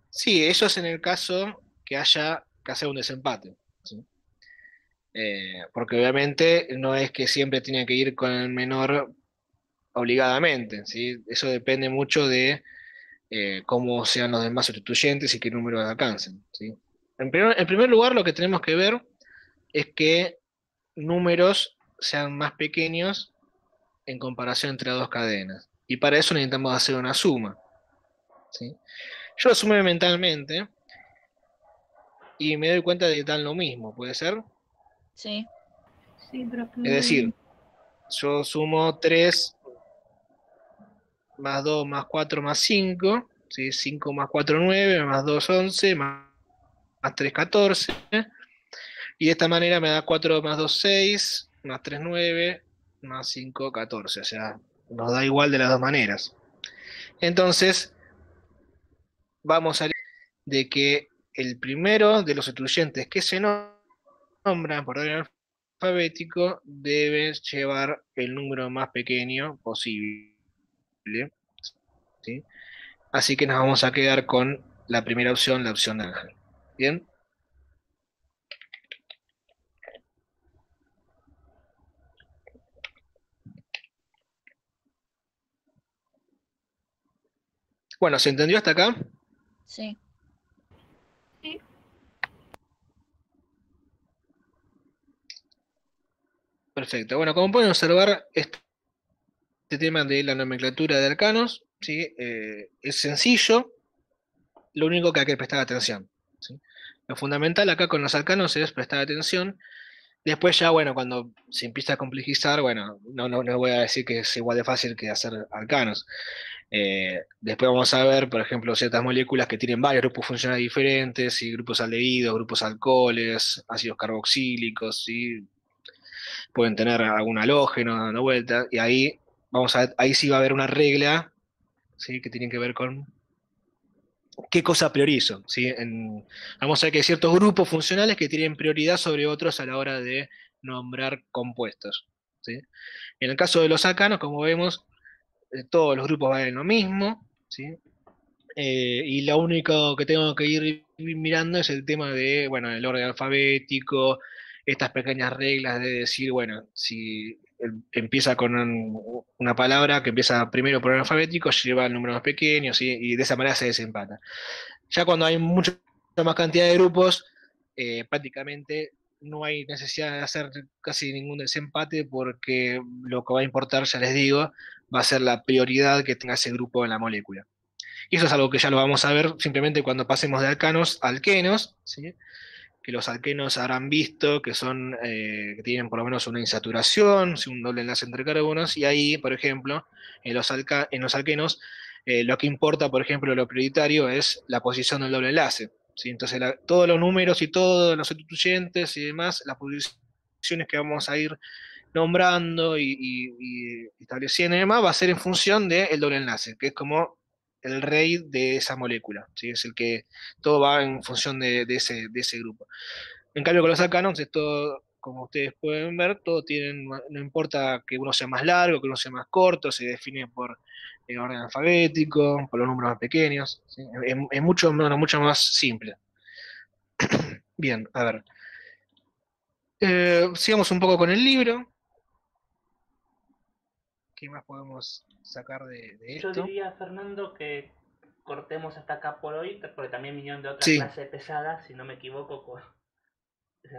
Sí, eso es en el caso que haya que hacer un desempate, ¿sí? Porque obviamente no es que siempre tiene que ir con el menor obligadamente, ¿sí? Eso depende mucho de cómo sean los demás sustituyentes y qué números alcancen, ¿sí? En primer lugar, lo que tenemos que ver es que números sean más pequeños en comparación entre las dos cadenas. Y para eso necesitamos hacer una suma, ¿sí? Yo lo sumé mentalmente y me doy cuenta de que dan lo mismo, ¿puede ser? Sí. Sí, pero Es decir, yo sumo 3 más 2 más 4 más 5, ¿sí? 5 más 4, 9, más 2, 11, más 3, 14. Y de esta manera me da 4 más 2, 6, más 3, 9, más 5, 14. O sea, nos da igual de las dos maneras. Entonces, vamos a ver de que el primero de los sustituyentes que se nombran por orden alfabético debe llevar el número más pequeño posible, ¿sí? Así que nos vamos a quedar con la primera opción, la opción de Ángel. ¿Bien? Bueno, ¿se entendió hasta acá? Sí. Perfecto. Bueno, como pueden observar, este tema de la nomenclatura de arcanos, ¿sí? Es sencillo, lo único que hay que prestar atención, ¿sí? Lo fundamental acá con los arcanos es prestar atención. Después ya, bueno, cuando se empieza a complejizar, bueno, no voy a decir que es igual de fácil que hacer arcanos. Después vamos a ver, por ejemplo, ciertas moléculas que tienen varios grupos funcionales diferentes, y grupos aldehídos, grupos alcoholes, ácidos carboxílicos, ¿sí? Pueden tener algún halógeno dando vuelta, y ahí, ahí sí va a haber una regla, ¿sí? Que tiene que ver con qué cosa priorizo, ¿sí? Vamos a ver que hay ciertos grupos funcionales que tienen prioridad sobre otros a la hora de nombrar compuestos, ¿sí? En el caso de los alcanos, como vemos, todos los grupos valen lo mismo, ¿sí? Y lo único que tengo que ir mirando es el tema de, bueno, el orden alfabético, estas pequeñas reglas de decir, bueno, si empieza con una palabra que empieza primero por orden alfabético, lleva el número más pequeño, ¿sí? Y de esa manera se desempata. Ya cuando hay mucha más cantidad de grupos, prácticamente no hay necesidad de hacer casi ningún desempate porque lo que va a importar, ya les digo, va a ser la prioridad que tenga ese grupo en la molécula. Y eso es algo que ya lo vamos a ver simplemente cuando pasemos de alcanos a alquenos, ¿sí? Que los alquenos habrán visto que son, que tienen por lo menos una insaturación, un doble enlace entre carbonos, y ahí, por ejemplo, en los alquenos, lo que importa, por ejemplo, lo prioritario es la posición del doble enlace, ¿sí? Entonces, todos los números y todos los sustituyentes y demás, las posiciones que vamos a ir nombrando y estableciendo y demás, va a ser en función del doble enlace, que es como el rey de esa molécula, ¿sí? Es el que todo va en función de ese grupo. En cambio, con los alcanos, esto, como ustedes pueden ver, todo tienen, no importa que uno sea más largo, que uno sea más corto, se define por el orden alfabético, por los números más pequeños, ¿sí? Es mucho más simple. Bien, a ver. Sigamos un poco con el libro. ¿Qué más podemos sacar de esto? Yo diría, Fernando, que cortemos hasta acá por hoy, porque también vinieron de otra Sí. clase pesada, si no me equivoco,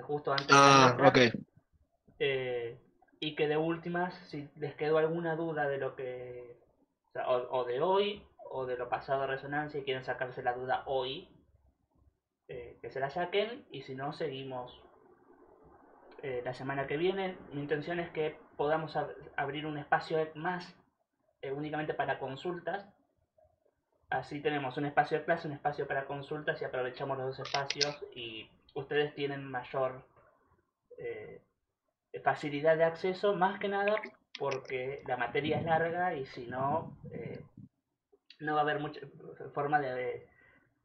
justo antes de Ah, la nuestra. ok. Y que de últimas, si les quedó alguna duda de lo que, o de hoy, o de lo pasado a resonancia y quieren sacarse la duda hoy, que se la saquen, y si no, seguimos la semana que viene. Mi intención es que podamos abrir un espacio más únicamente para consultas. Así tenemos un espacio de clase, un espacio para consultas, y aprovechamos los dos espacios y ustedes tienen mayor facilidad de acceso, más que nada porque la materia es larga y si no, no va a haber mucha forma de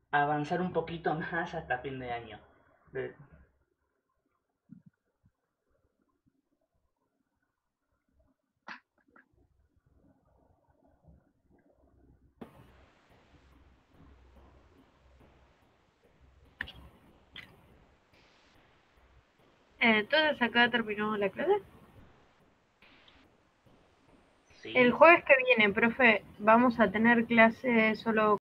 avanzar un poquito más hasta fin de año. Entonces acá terminó la clase. Sí. El jueves que viene, profe, vamos a tener clase solo